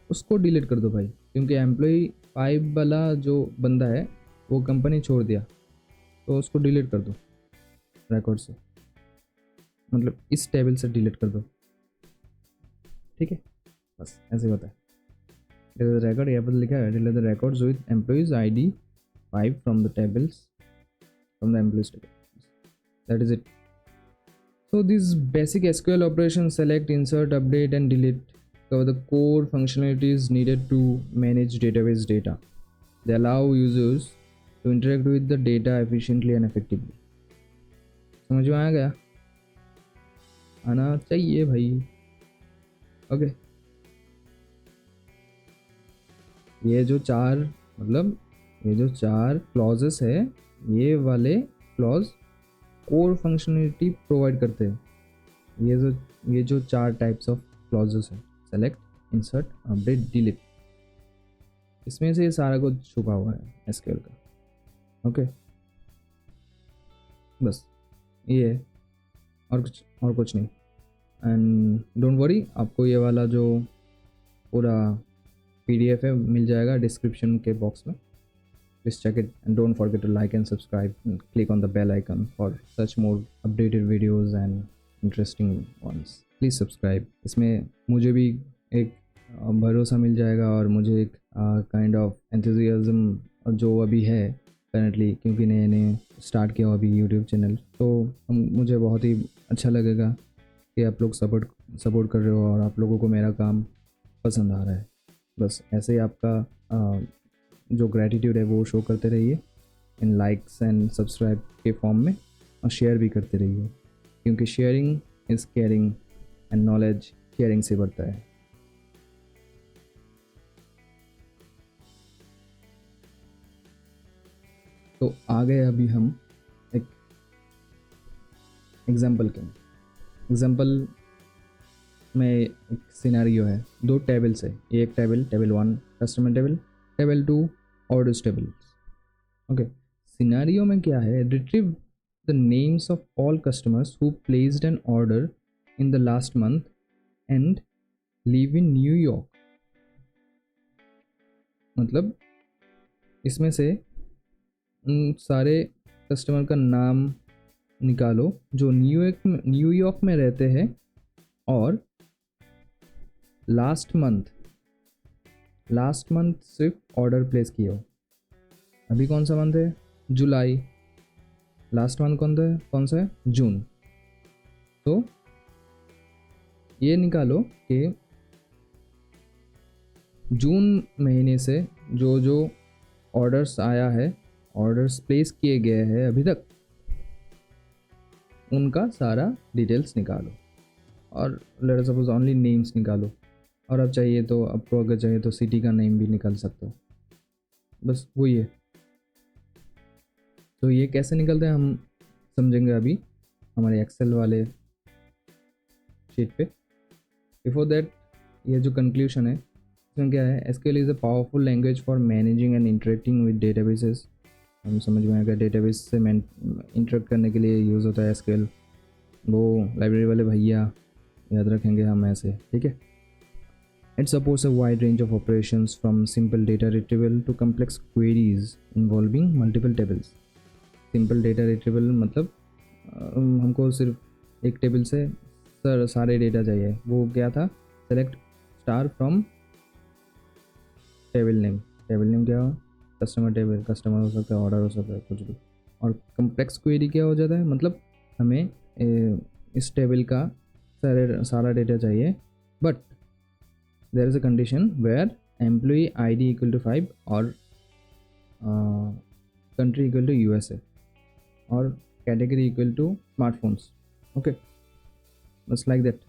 [SPEAKER 1] उसको डिलीट कर दो भाई, क्योंकि एम्प्लॉई 5 वाला जो बंदा है वो कंपनी छोड़ दिया, तो उसको डिलीट कर दो रिकॉर्ड से, मतलब इस टेबल से डिलीट कर दो, ठीक है। बस ऐसे होता है। डिलीट द रिकॉर्ड, यहाँ पर लिखा है delete the records with employees ID 5 from the tables from the employees table, that is it. So these basic SQL operations, select, insert, update and delete, cover the core functionalities needed to manage database data. They allow users to interact with the data efficiently and effectively. समझ में आ गया? आना चाहिए भाई। Okay, ये जो चार clauses है, ये वाले क्लॉज कोर फंक्शनलिटी प्रोवाइड करते हैं। ये जो चार टाइप्स ऑफ क्लॉजेस हैं, सेलेक्ट, इंसर्ट, अपडेट, डिलीट, इसमें से ये सारा कुछ छुपा हुआ है एसक्यूएल का। ओके, बस ये है, और कुछ नहीं। एंड डोंट वरी, आपको ये वाला जो पूरा PDF है मिल जाएगा डिस्क्रिप्शन के बॉक्स में। Please check it and don't forget to like and subscribe and click on the bell icon for such more updated videos and interesting ones. Please subscribe. इसमें मुझे भी एक भरोसा मिल जाएगा और मुझे एक काइंड ऑफ एंथुजियाज्म जो अभी है करंटली, क्योंकि नए स्टार्ट किया हो अभी यूट्यूब चैनल, तो मुझे बहुत ही अच्छा लगेगा कि आप लोग सपोर्ट कर रहे हो और आप लोगों को मेरा काम पसंद आ रहा है। बस ऐसे ही आपका जो ग्रैटिट्यूड है वो शो करते रहिए इन लाइक्स एंड सब्सक्राइब के फॉर्म में, और शेयर भी करते रहिए, क्योंकि sharing is caring and knowledge sharing से बढ़ता है। तो आ गए अभी हम एक एग्जाम्पल में। एक सिनेरियो है, दो टेबल्स है, एक table 1 customer table, table 2 orders table. Okay, scenario में क्या है, retrieve the names of all customers who placed an order in the last month and live in New York. मतलब इसमें से उन सारे कस्टमर का नाम निकालो जो न्यूयॉर्क में रहते हैं और लास्ट मंथ सिर्फ ऑर्डर प्लेस किया हो। अभी कौन सा मंथ है? जुलाई। लास्ट मंथ कौन सा है? जून। तो ये निकालो कि जून महीने से जो ऑर्डर्स आया है, ऑर्डर्स प्लेस किए गए हैं अभी तक, उनका सारा डिटेल्स निकालो, और let us suppose only names निकालो, और अब चाहिए तो आपको अगर चाहिए तो सिटी का नेम भी निकाल सकते हो। बस वही है। तो ये कैसे निकलते हैं हम समझेंगे अभी हमारे एक्सेल वाले शीट पे। बिफोर दैट, ये जो कंक्लूशन है इसमें क्या है, SQL is a powerful language for managing and interacting with databases. हम समझ में आएगा, डेटाबेस से इंटरेक्ट करने के लिए यूज़ होता है एसक्यूएल। वो लाइब्रेरी वाले भैया याद रखेंगे हम ऐसे, ठीक है। It supports a wide range of operations from simple data retrieval to complex queries involving multiple tables. Simple data retrieval मतलब हमको सिर्फ एक टेबल से सारे डेटा चाहिए। वो क्या था? Select star from table name क्या हो? कस्टमर टेबल, कस्टमर हो सकता है, ऑर्डर हो सकता है, कुछ भी। और कम्प्लेक्स क्वेरी क्या हो जाता है? मतलब हमें इस टेबल का सारा डेटा चाहिए, but there is a condition where employee ID equal to 5 or country equal to USA और category equal to smartphones। okay, बस like that।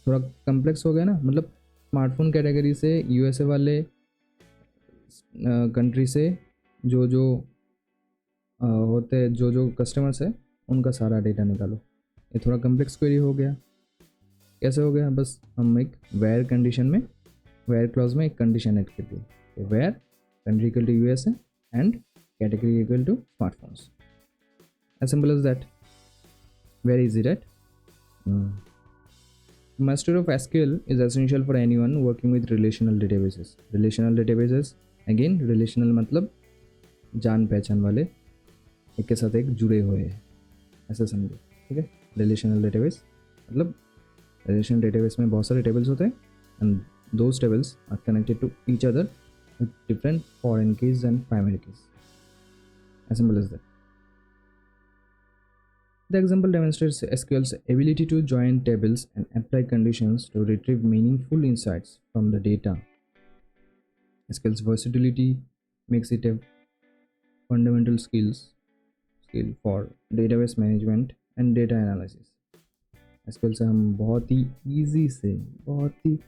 [SPEAKER 1] थोड़ा complex हो गया ना, मतलब स्मार्टफोन कैटेगरी से USA वाले कंट्री से जो जो होते जो जो कस्टमर्स है उनका सारा डेटा निकालो। ये थोड़ा कम्प्लेक्स क्वेरी हो गया। कैसे हो गया? बस हम एक वेयर कंडीशन में, वेयर क्लॉज में एक कंडीशन ऐड कर दी, where country equal to USA and category equal to smartphones. As simple as that, very easy right? Master of SQL is essential for anyone working with relational databases. Relational databases, again relational मतलब जान पहचान वाले, एक के साथ एक जुड़े हुए हैं, ऐसा समझो, ठीक है? रिलेशनल डेटाबेस मतलब रिलेशनल डेटाबेस में बहुत सारे टेबल्स होते हैं and those tables are connected to each other with different foreign keys and primary keys. As simple as that. The example demonstrates SQL's ability to join tables and apply conditions to retrieve meaningful insights from the data. SQL's versatility makes it a fundamental skill for database management and data analysis. SQL से हम बहुत ही easy से, बहुत ही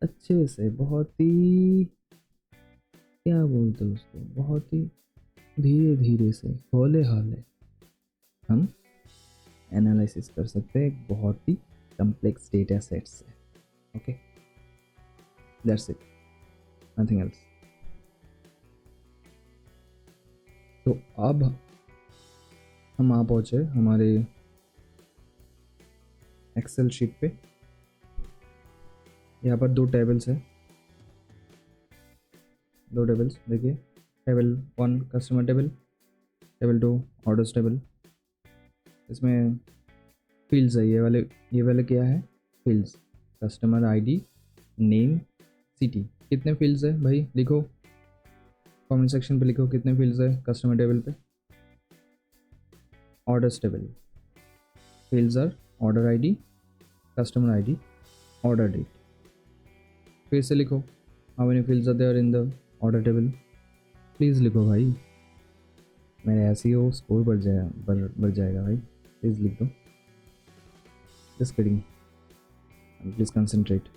[SPEAKER 1] अच्छे से, बहुत ही क्या बोलते हैं उसको, बहुत ही धीरे धीरे से, हौले हौले हम एनालिसिस कर सकते हैं एक बहुत ही कम्प्लेक्स डेटा सेट से। Okay, that's it, nothing else. तो अब हम आ पहुँचे हमारे एक्सेल शीट पे। यहाँ पर दो टेबल्स है, दो टेबल्स देखिए, table 1 customer table, table 2 orders table. इसमें फील्ड्स है, ये वाले क्या है? Fields, customer ID, name, city. कितने फील्ड्स है भाई? लिखो कमेंट सेक्शन पे, लिखो कितने फील्ड्स है कस्टमर टेबल पे। Orders table, fields are order ID, customer ID, order date. फिर से लिखो how many fields are there in the order table. Please लिखो भाई, मेरे ऐसे ही हो स्कोर बढ़ जाएगा भाई, प्लीज़ लिख दो। Just kidding, please concentrate.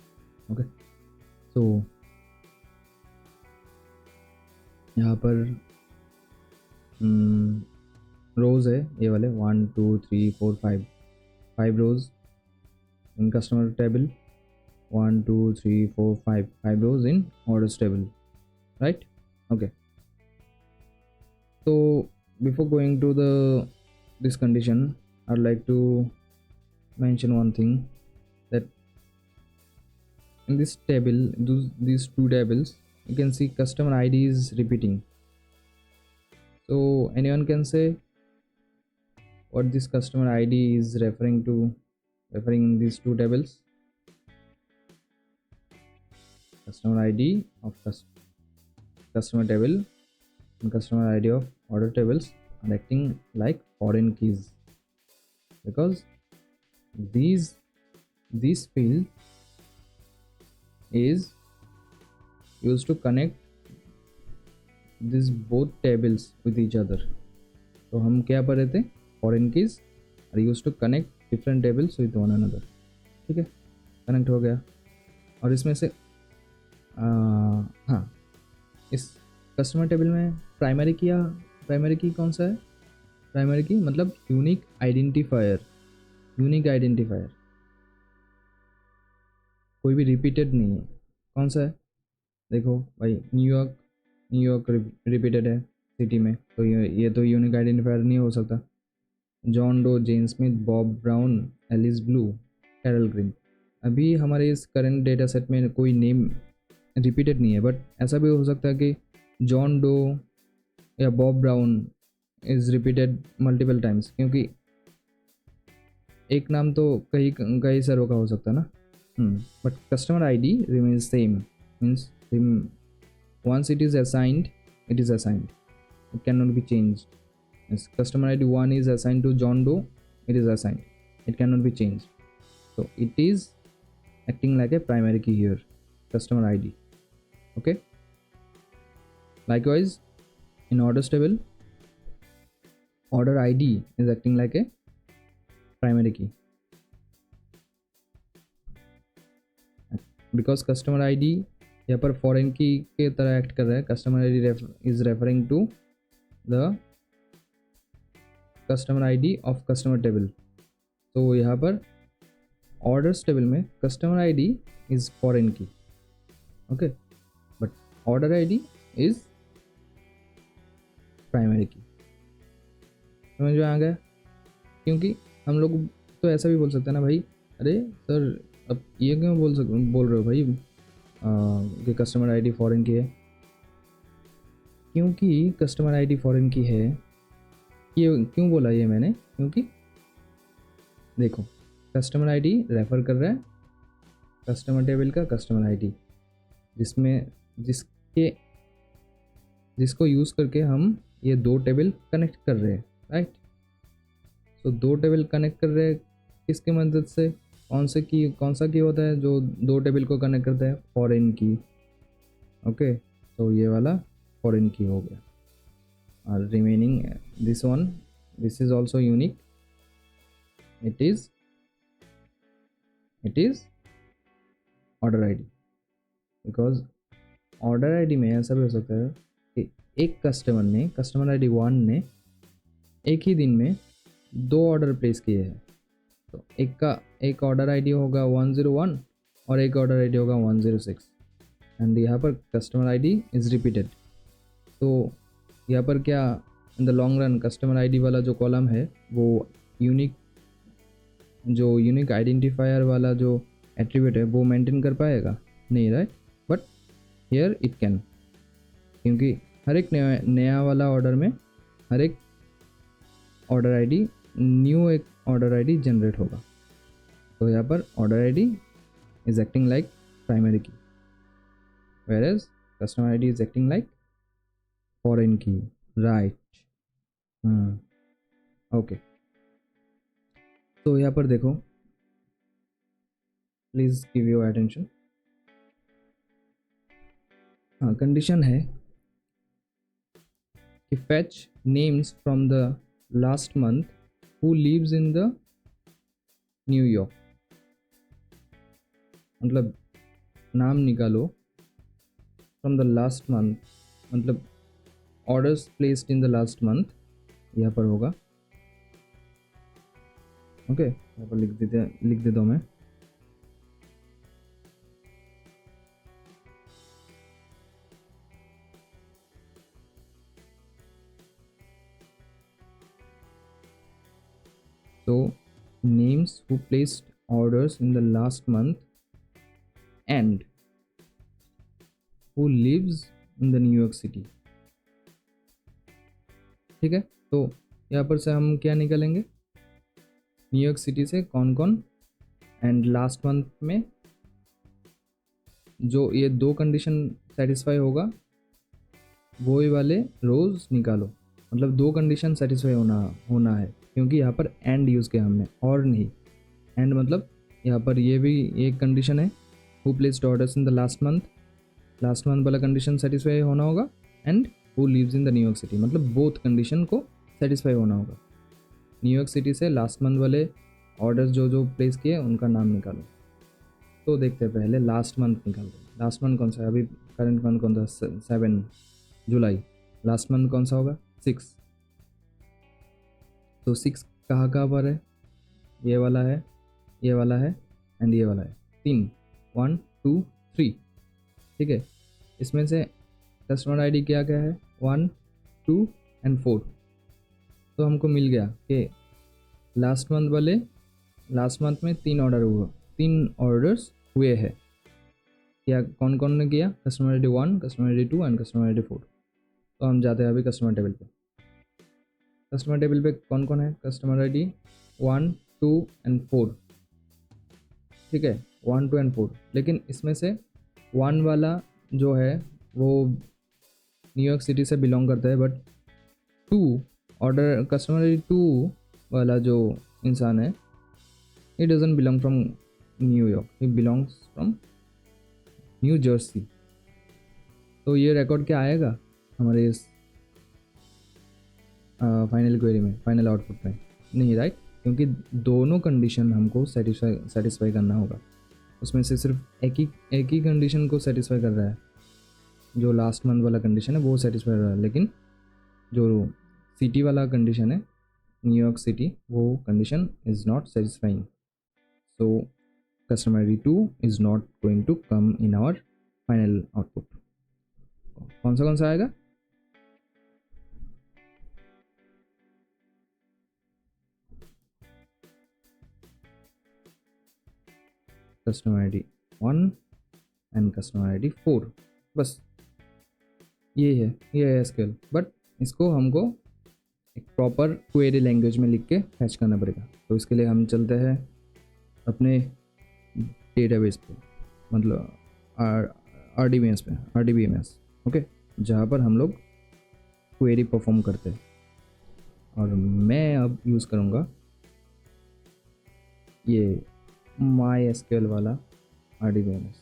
[SPEAKER 1] Okay, so यहाँ पर रोज़ है ये वाले 1 2 3 4 5 रोज़ in customer table, 1 2 3 4 5 rows in orders table, right? Okay, so before going to this condition, I'd like to mention one thing, that in this table, these two tables, you can see customer ID is repeating. So anyone can say what this customer ID is referring in these two tables? Customer ID of customer table and customer ID of order tables are acting like foreign keys, because this field is used to connect these both tables with each other. तो हम क्या पढ़ रहे थे? foreign keys are used to connect different tables with one another. ठीक है, connect हो गया। और इसमें से हाँ, इस कस्टमर टेबल में प्राइमरी की कौन सा है? प्राइमरी की मतलब यूनिक आइडेंटिफायर, कोई भी रिपीटेड नहीं है। कौन सा है? देखो भाई, न्यूयॉर्क रिपीटेड है सिटी में, तो ये तो यूनिक आइडेंटिफायर नहीं हो सकता। John Doe, Jane Smith, Bob Brown, Alice Blue, Carol Green. अभी हमारे इस करंट डेटा सेट में कोई नेम रिपीटेड नहीं है, बट ऐसा भी हो सकता है कि जॉन डो या Bob brown is repeated multiple times, क्योंकि एक नाम तो कई सर्व का हो सकता है ना। But customer ID remains same, means once it is assigned, it is assigned, it cannot be changed. As customer ID 1 is assigned to John Doe, it is assigned, it cannot be changed. So it is acting like a primary key here, customer ID. Okay, likewise in orders table, order ID is acting like a primary key, because customer ID यहाँ पर foreign key के तरह act कर रहा है। Customer ID is referring to the customer ID of customer table. तो यहाँ पर ऑर्डर्स टेबल में customer ID is foreign key, okay, but order ID is primary key. समझ में आ गया? क्योंकि हम लोग तो ऐसा भी बोल सकते हैं ना भाई, अरे सर अब ये क्यों बोल रहे हो भाई कि कस्टमर आईडी फॉरेन की है? क्योंकि कस्टमर आईडी फॉरेन की है, ये क्यों बोला ये मैंने? क्योंकि देखो, कस्टमर आईडी रेफर कर रहा है कस्टमर टेबल का कस्टमर आईडी, जिसको यूज़ करके हम ये दो टेबल कनेक्ट कर रहे हैं, राइट? तो दो टेबल कनेक्ट कर रहे हैं किसकी मदद से? कौन सा की होता है जो दो टेबल को कनेक्ट करता है? Foreign key, okay. तो ये वाला फॉरेन की हो गया, और remaining this is also unique, it is order ID. Because order ID में ऐसा भी हो सकता है कि एक कस्टमर आईडी 1 ने एक ही दिन में दो ऑर्डर प्लेस किए हैं। तो एक ऑर्डर आईडी होगा 101 और एक ऑर्डर आईडी होगा 106, एंड यहाँ पर कस्टमर आईडी इज रिपीटेड। तो यहाँ पर क्या in the long run customer ID वाला जो कॉलम है वो यूनिक आइडेंटिफायर वाला जो एट्रीब्यूट है वो मेंटेन कर पाएगा? नहीं, right? But here it can, क्योंकि हर एक नया वाला ऑर्डर में हर एक ऑर्डर आईडी न्यू एक ऑर्डर आईडी जनरेट होगा। तो यहाँ पर order ID is acting like primary की, whereas customer ID is acting like foreign key, right? Okay, तो यहाँ पर देखो, प्लीज गिव योर अटेंशन। हाँ, कंडीशन है कि fetch names from the last month who lives in the new York. मतलब नाम निकालो फ्रॉम द लास्ट मंथ, मतलब orders placed in the last month, यहाँ पर होगा, ओके। यहाँ पर लिख देता हूँ मैं। So names who placed orders in the last month and who lives in the New York City, ठीक है। तो यहाँ पर से हम क्या निकालेंगे? न्यूयॉर्क सिटी से कौन कौन, एंड लास्ट मंथ में जो ये दो कंडीशन सेटिस्फाई होगा वो ही वाले रोज निकालो। मतलब दो कंडीशन सेटिस्फाई होना है, क्योंकि यहाँ पर एंड यूज़ किया हमने, और नहीं। एंड मतलब यहाँ पर ये भी एक कंडीशन है, who placed orders in the last month वाला कंडीशन सेटिस्फाई होना होगा, and who lives in the New York city, मतलब बोथ कंडीशन को सेटिस्फाई होना होगा। न्यूयॉर्क सिटी से लास्ट मंथ वाले ऑर्डर्स जो प्लेस किए उनका नाम निकालो। तो देखते हैं, पहले लास्ट मंथ निकालते हैं। लास्ट मंथ कौन सा है? अभी करंट मंथ कौन सा? 7 जुलाई। लास्ट मंथ कौन सा होगा? 6। तो 6 कहाँ पर है? ये वाला है, ये वाला है, एंड ये वाला है। 3, 1 2 3, ठीक है। इसमें से कस्टमर आईडी क्या क्या है? 1 2 एंड 4। तो हमको मिल गया कि लास्ट मंथ में 3 ऑर्डर्स हुए हैं। क्या कौन कौन ने किया? Customer ID 1, customer ID 2 and customer ID 4। तो हम जाते हैं अभी कस्टमर टेबल पे। कस्टमर टेबल पे कौन कौन है? कस्टमर आईडी 1 2 एंड 4, ठीक है, 1 2 एंड 4। लेकिन इसमें से 1 वाला जो है वो न्यूयॉर्क सिटी से बिलोंग करता है, बट 2 कस्टमर आईडी 2 वाला जो इंसान है, he doesn't belong from New York, he belongs from new Jersey. तो ये रिकॉर्ड क्या आएगा हमारे इस फाइनल क्वेरी में, फाइनल आउटपुट में? नहीं, राइट? क्योंकि दोनों कंडीशन हमको सेटिस्फाई करना होगा। उसमें से सिर्फ एक ही कंडीशन को सेटिस्फाई कर रहा है, जो लास्ट मंथ वाला कंडीशन है वो सेटिस्फाई कर रहा है, लेकिन जो सिटी वाला कंडीशन है न्यूयॉर्क सिटी, वो condition is not satisfying, so customer ID 2 is not going to come in our final output. कौन सा आएगा? Customer ID 1 and customer ID 4, बस ये है एसक्यूएल। बट इसको हमको एक प्रॉपर क्वेरी लैंग्वेज में लिख के फैच करना पड़ेगा। तो इसके लिए हम चलते हैं अपने डेटाबेस पे, मतलब RDBMS, ओके, जहाँ पर हम लोग क्वेरी परफॉर्म करते हैं। और मैं अब यूज़ करूँगा ये MySQL वाला RDBMS।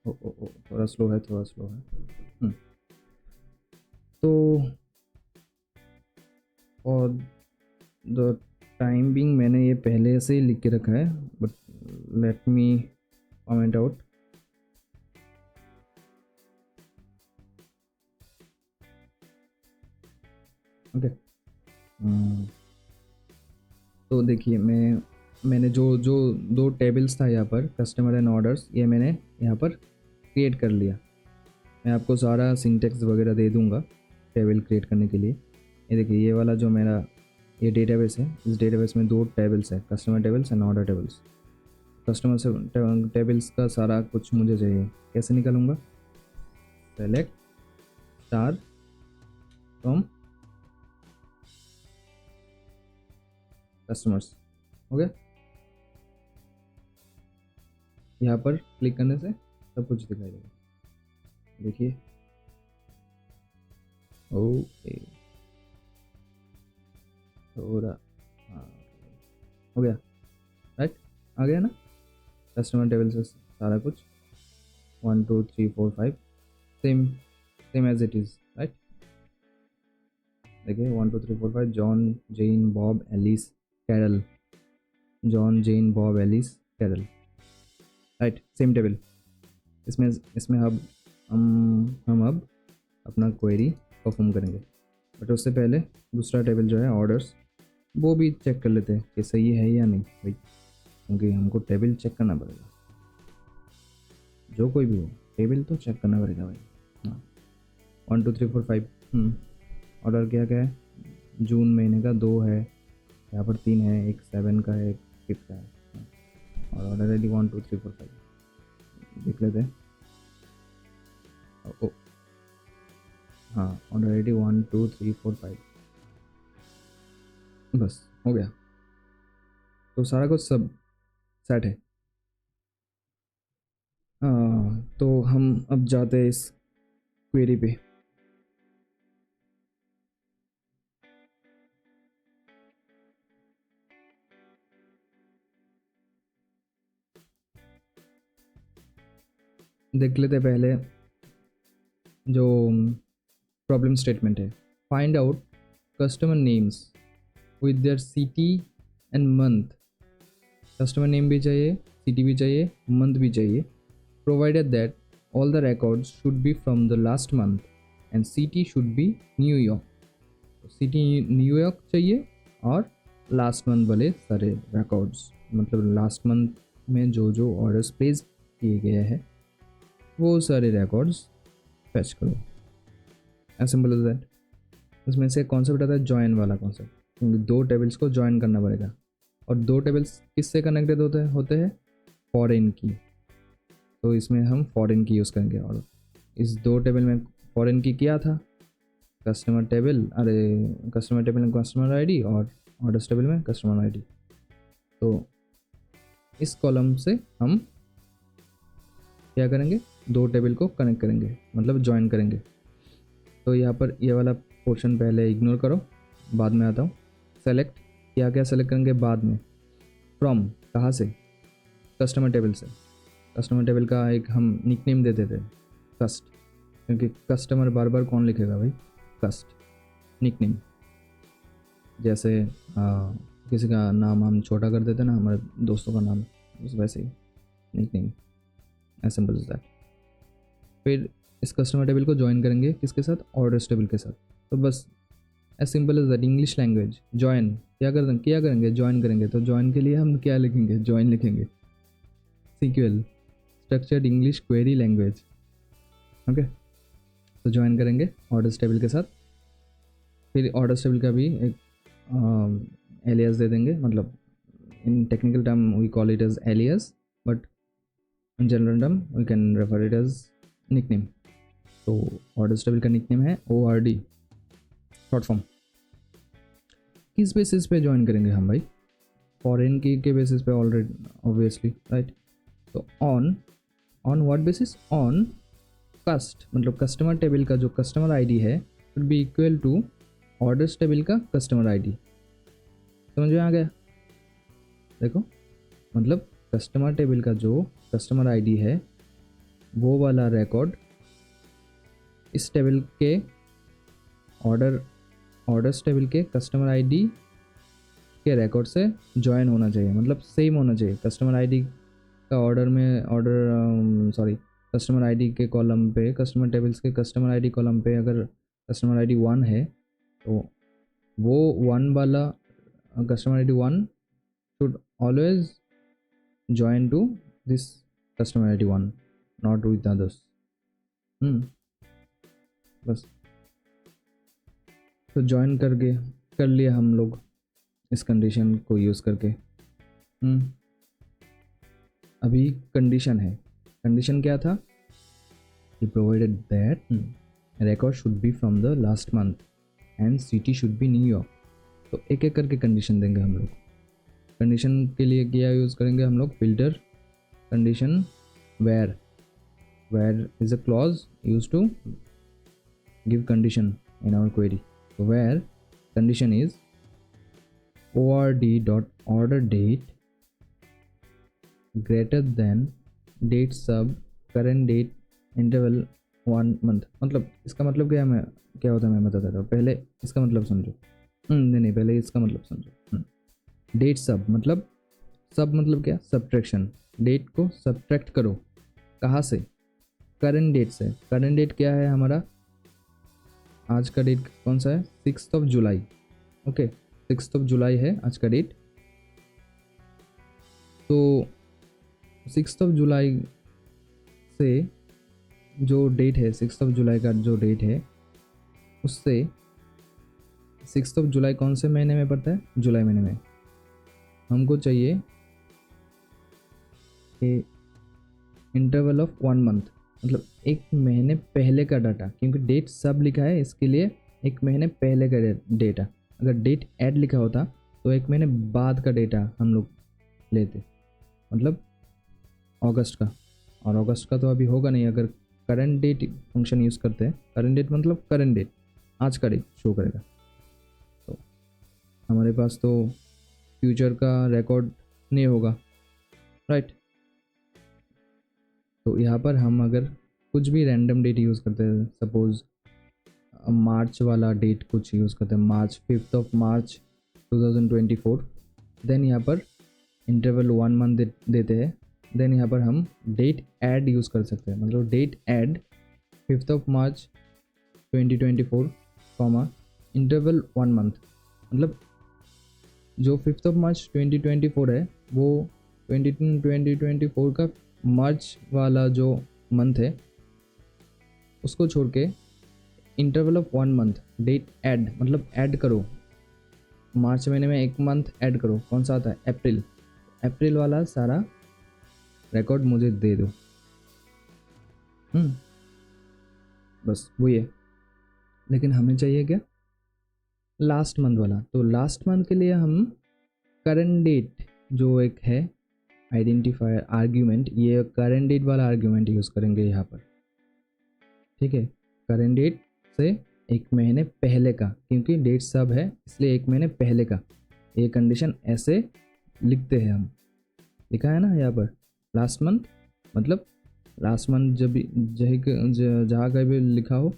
[SPEAKER 1] थोड़ा स्लो है। तो और द टाइम बिंग मैंने ये पहले से ही लिख के रखा है, but let me comment out. Okay, तो देखिए मैंने जो 2 टेबल्स था यहाँ पर, कस्टमर एंड ऑर्डर्स, ये मैंने यहाँ पर क्रिएट कर लिया। मैं आपको सारा सिंटेक्स वगैरह दे दूँगा टेबल क्रिएट करने के लिए। ये देखिए, ये वाला जो मेरा ये डेटाबेस है, इस डेटाबेस में 2 टेबल्स है, customer tables and order tables. Customer से टेबल्स का सारा कुछ मुझे चाहिए, कैसे निकालूंगा? सेलेक्ट स्टार फ्रॉम कस्टमर्स, हो गया। यहाँ पर क्लिक करने से सब कुछ दिखाई देगा, देखिए। ओके, थोड़ा हाँ हो गया, राइट, आ गया ना कस्टमर टेबल से सारा कुछ 1 2 3 4 5 same as it is, right. देखिए 1 2 3 4 5 John Jane Bob Alice Carol, John Jane Bob Alice Carol, right, same table. इसमें अब हम अब अपना क्वेरी परफॉर्म करेंगे। बट उससे पहले दूसरा टेबल जो है ऑर्डर्स, वो भी चेक कर लेते हैं कि सही है या नहीं भाई, क्योंकि हमको टेबल चेक करना पड़ेगा। जो कोई भी हो, टेबल तो चेक करना पड़ेगा भाई। हाँ, 1 2 3 4 5 ऑर्डर क्या क्या है? जून महीने का 2 है, यहाँ पर 3 है, एक 7 का है, एक 5 का है। हाँ, और ऑर्डर आईडी 1 2 3 4 5 देख लेते हैं। ओ हाँ, ऑर्डर आईडी 1 2 3 4 5, बस हो गया। तो सारा कुछ सब सेट है। तो हम अब जाते हैं इस क्वेरी पे। देख लेते पहले जो प्रॉब्लम स्टेटमेंट है। Find out customer names with their city and month. Customer name भी चाहिए, सिटी भी चाहिए, मंथ भी चाहिए, provided that all the records should be from the last month and city should B New York. City New York चाहिए और last month वाले सारे रिकॉर्ड्स, मतलब लास्ट मंथ में जो ऑर्डर्स प्लेस किए गए हैं वो सारे रिकॉर्ड्स फैच करो, एज सिंपल एज दैट। इसमें से कॉन्सेप्ट आता है जॉइन वाला कॉन्सेप्ट, क्योंकि 2 टेबल्स को जॉइन करना पड़ेगा। और 2 टेबल्स किससे कनेक्टेड होते हैं? फॉरेन की। तो इसमें हम फॉरेन की यूज़ करेंगे। और इस 2 टेबल में फॉरेन की क्या था? कस्टमर टेबल में कस्टमर आईडी और ऑर्डर्स टेबल में कस्टमर आईडी। तो इस कॉलम से हम क्या करेंगे? 2 टेबल को कनेक्ट करेंगे, मतलब ज्वाइन करेंगे। तो यहाँ पर ये वाला पोर्शन पहले इग्नोर करो, बाद में आता हूँ। सेलेक्ट क्या सेलेक्ट करेंगे बाद में? फ्रॉम कहाँ से? कस्टमर टेबल से। कस्टमर टेबल का एक हम निकनेम दे देते हैं कस्ट, क्योंकि कस्टमर बार बार कौन लिखेगा भाई? कस्ट निकनेम। जैसे किसी का नाम हम छोटा कर देते ना, हमारे दोस्तों का नाम, वैसे ही nickname, as simple as that. फिर इस कस्टमर टेबल को ज्वाइन करेंगे किसके साथ, ऑर्डर्स टेबल के साथ। तो बस as simple as that, English language join क्या करेंगे, ज्वाइन करेंगे। तो ज्वाइन के लिए हम क्या लिखेंगे, ज्वाइन लिखेंगे, sequel structured English query language. Okay, तो ज्वाइन करेंगे ऑर्डर्स टेबल के साथ। फिर ऑर्डर्स टेबल का भी एक एलियास दे देंगे, मतलब in technical term we call it as alias, but in general term we can refer it as nickname. तो ऑर्डर्स टेबल का निकनेम है ORD, शॉर्ट फॉर्म। किस बेसिस पे ज्वाइन करेंगे हम भाई, फॉरेन की के बेसिस पे ऑलरेडी, ऑब्वियसली, राइट। तो on what basis, on cust, मतलब कस्टमर टेबल का जो कस्टमर आईडी है should be equal to orders table का कस्टमर आईडी। समझ में आ गया? देखो, मतलब कस्टमर टेबल का जो कस्टमर आईडी है वो वाला रिकॉर्ड इस टेबल के ऑर्डर्स टेबल के कस्टमर आईडी के रिकॉर्ड से ज्वाइन होना चाहिए, मतलब सेम होना चाहिए। कस्टमर आईडी का कस्टमर आईडी के कॉलम पे, कस्टमर टेबल्स के कस्टमर आईडी कॉलम पे अगर कस्टमर आईडी 1 है तो वो 1 वाला customer ID 1 should always join to this customer ID 1, not with others. बस, तो ज्वाइन कर लिया हम लोग इस कंडीशन को यूज़ करके। अभी कंडीशन है, कंडीशन क्या था, he provided that record should be from the last month and city should be new York. तो एक एक करके कंडीशन देंगे हम लोग। कंडीशन के लिए क्या यूज़ करेंगे हम लोग, filter condition where is a clause used to give condition in our query। So where condition is ord.order date greater than date sub current date interval 1 month। मतलब इसका मतलब क्या होता है मैं बता देता हूँ। पहले इसका मतलब समझो, नहीं पहले इसका मतलब समझो। डेट सब मतलब क्या, सब्ट्रैक्शन। डेट को सब्ट्रैक्ट करो, कहाँ से, करंट डेट से। करंट डेट क्या है हमारा, आज का डेट कौन सा है, 6 जुलाई। ओके, 6 जुलाई है आज का डेट। तो 6 जुलाई से जो डेट है, 6 जुलाई का जो डेट है उससे 6 जुलाई कौन से महीने में पड़ता है, जुलाई महीने में। हमको चाहिए इंटरवल ऑफ 1 मंथ, मतलब एक महीने पहले का डाटा, क्योंकि डेट सब लिखा है इसके लिए एक महीने पहले का डेटा। अगर डेट ऐड लिखा होता तो एक महीने बाद का डेटा हम लोग लेते, मतलब अगस्त का। और अगस्त का तो अभी होगा नहीं अगर करंट डेट फंक्शन यूज़ करते हैं। करंट डेट मतलब करंट डेट, आज का डेट शो करेगा। तो हमारे पास तो फ्यूचर का रिकॉर्ड नहीं होगा, राइट। तो यहाँ पर हम अगर कुछ भी रैंडम डेट यूज़ करते हैं, सपोज़ मार्च वाला डेट कुछ यूज़ करते हैं, मार्च 5 मार्च 2024, देन यहाँ पर इंटरवल 1 मंथ देते हैं। देन यहाँ पर हम डेट ऐड यूज़ कर सकते हैं, मतलब डेट ऐड 5 मार्च 2024 कॉमा इंटरवल 1 मंथ। मतलब जो 5 मार्च 2024 है वो 2024 का मार्च वाला जो मंथ है उसको छोड़ के interval of 1 month date add, मतलब ऐड करो। मार्च महीने में एक मंथ ऐड करो, कौन सा आता है, अप्रैल। अप्रैल वाला सारा रिकॉर्ड मुझे दे दो। बस वही है। लेकिन हमें चाहिए क्या, लास्ट मंथ वाला। तो लास्ट मंथ के लिए हम करंट डेट जो एक है आइडेंटिफायर आर्ग्यूमेंट, ये करंट डेट वाला आर्ग्यूमेंट यूज़ करेंगे यहाँ पर, ठीक है। करंट डेट से एक महीने पहले का, क्योंकि डेट सब है इसलिए एक महीने पहले का। ये कंडीशन ऐसे लिखते हैं हम, लिखा है ना यहाँ पर लास्ट मंथ, मतलब लास्ट मंथ जब जहाँ कहीं भी लिखा हो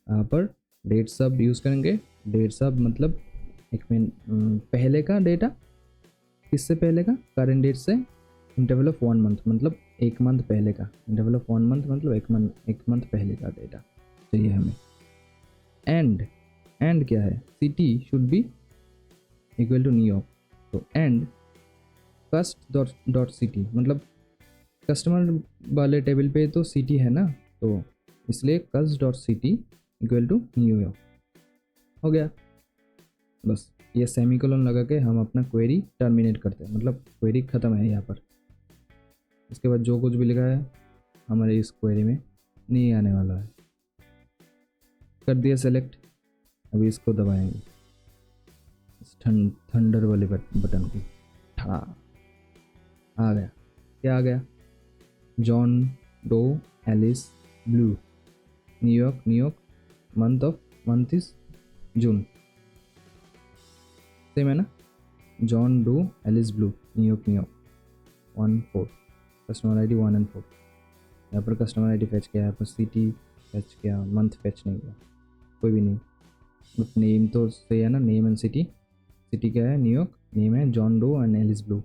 [SPEAKER 1] यहाँ पर डेट सब यूज़ करेंगे। डेट सब मतलब एक महीने पहले का डेटा, किससे पहले का, करंट डेट से इंटरवल ऑफ 1 मंथ, मतलब एक मंथ पहले का, इंटरवल ऑफ 1 मंथ मतलब एक मंथ पहले का डेटा चाहिए हमें। एंड क्या है, city should be equal to New York. तो एंड कस्ट डॉट सिटी, मतलब कस्टमर वाले टेबल पे तो सिटी है ना, तो इसलिए cust dot city equal to New York हो गया। बस ये सेमीकोलन लगा के हम अपना क्वेरी टर्मिनेट करते हैं, मतलब क्वेरी ख़त्म है यहाँ पर। इसके बाद जो कुछ भी लिखा है हमारे इस क्वेरी में नहीं आने वाला है। कर दिया सेलेक्ट, अभी इसको दबाएंगे, इस थंडर वाले बटन को, ठा आ गया। क्या आ गया, John Doe Alice Blue, New York, month is June, same है ना, John Doe Alice Blue New York 1-4, customer ID 1 और 4। यहाँ पर कस्टमर आईडी फैच किया, यहाँ पर सिटी फैच किया, मंथ फैच नहीं किया, कोई भी नहीं। बट नेम तो सही है ना, नेम एंड सिटी क्या है, न्यूयॉर्क, नेम है John Doe and Alice Blue.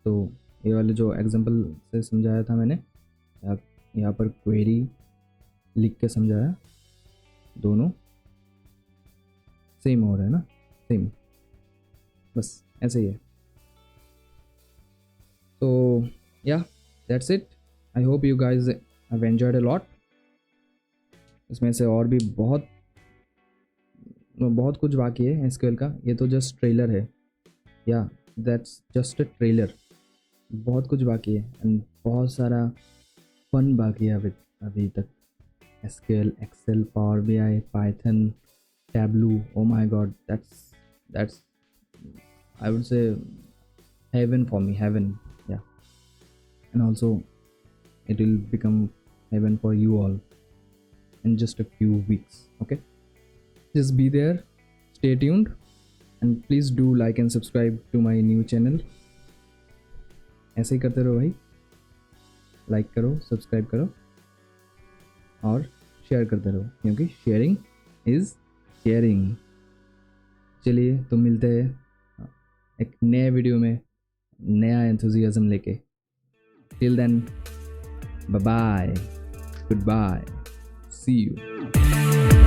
[SPEAKER 1] तो ये वाले जो एग्जांपल से समझाया था मैंने, यहाँ पर क्वेरी लिख के समझाया, दोनों सेम हो रहा है ना, सेम, बस ऐसे ही है। तो या that's it, I hope you guys have enjoyed a lot. इसमें से और भी बहुत कुछ बाकी है एसक्यूएल का, ये तो जस्ट ट्रेलर है, या दैट्स जस्ट अ ट्रेलर। बहुत कुछ बाकी है एंड बहुत सारा फन बाकी है अभी तक। SQL, Excel, Power BI, Python, Tableau, oh my god, that's I would say heaven for me, heaven, yeah, and also it will become heaven for you all in just a few weeks. Okay, just be there, stay tuned, and please do like and subscribe to my new channel. ऐसे ही करते रहो भाई, like करो, subscribe करो और share करते रहो, क्योंकि शेयरिंग इज़ केयरिंग। चलिए तो मिलते हैं एक नए वीडियो में, नया एंथुजियाज्म लेके। Till then, bye bye, goodbye, see you.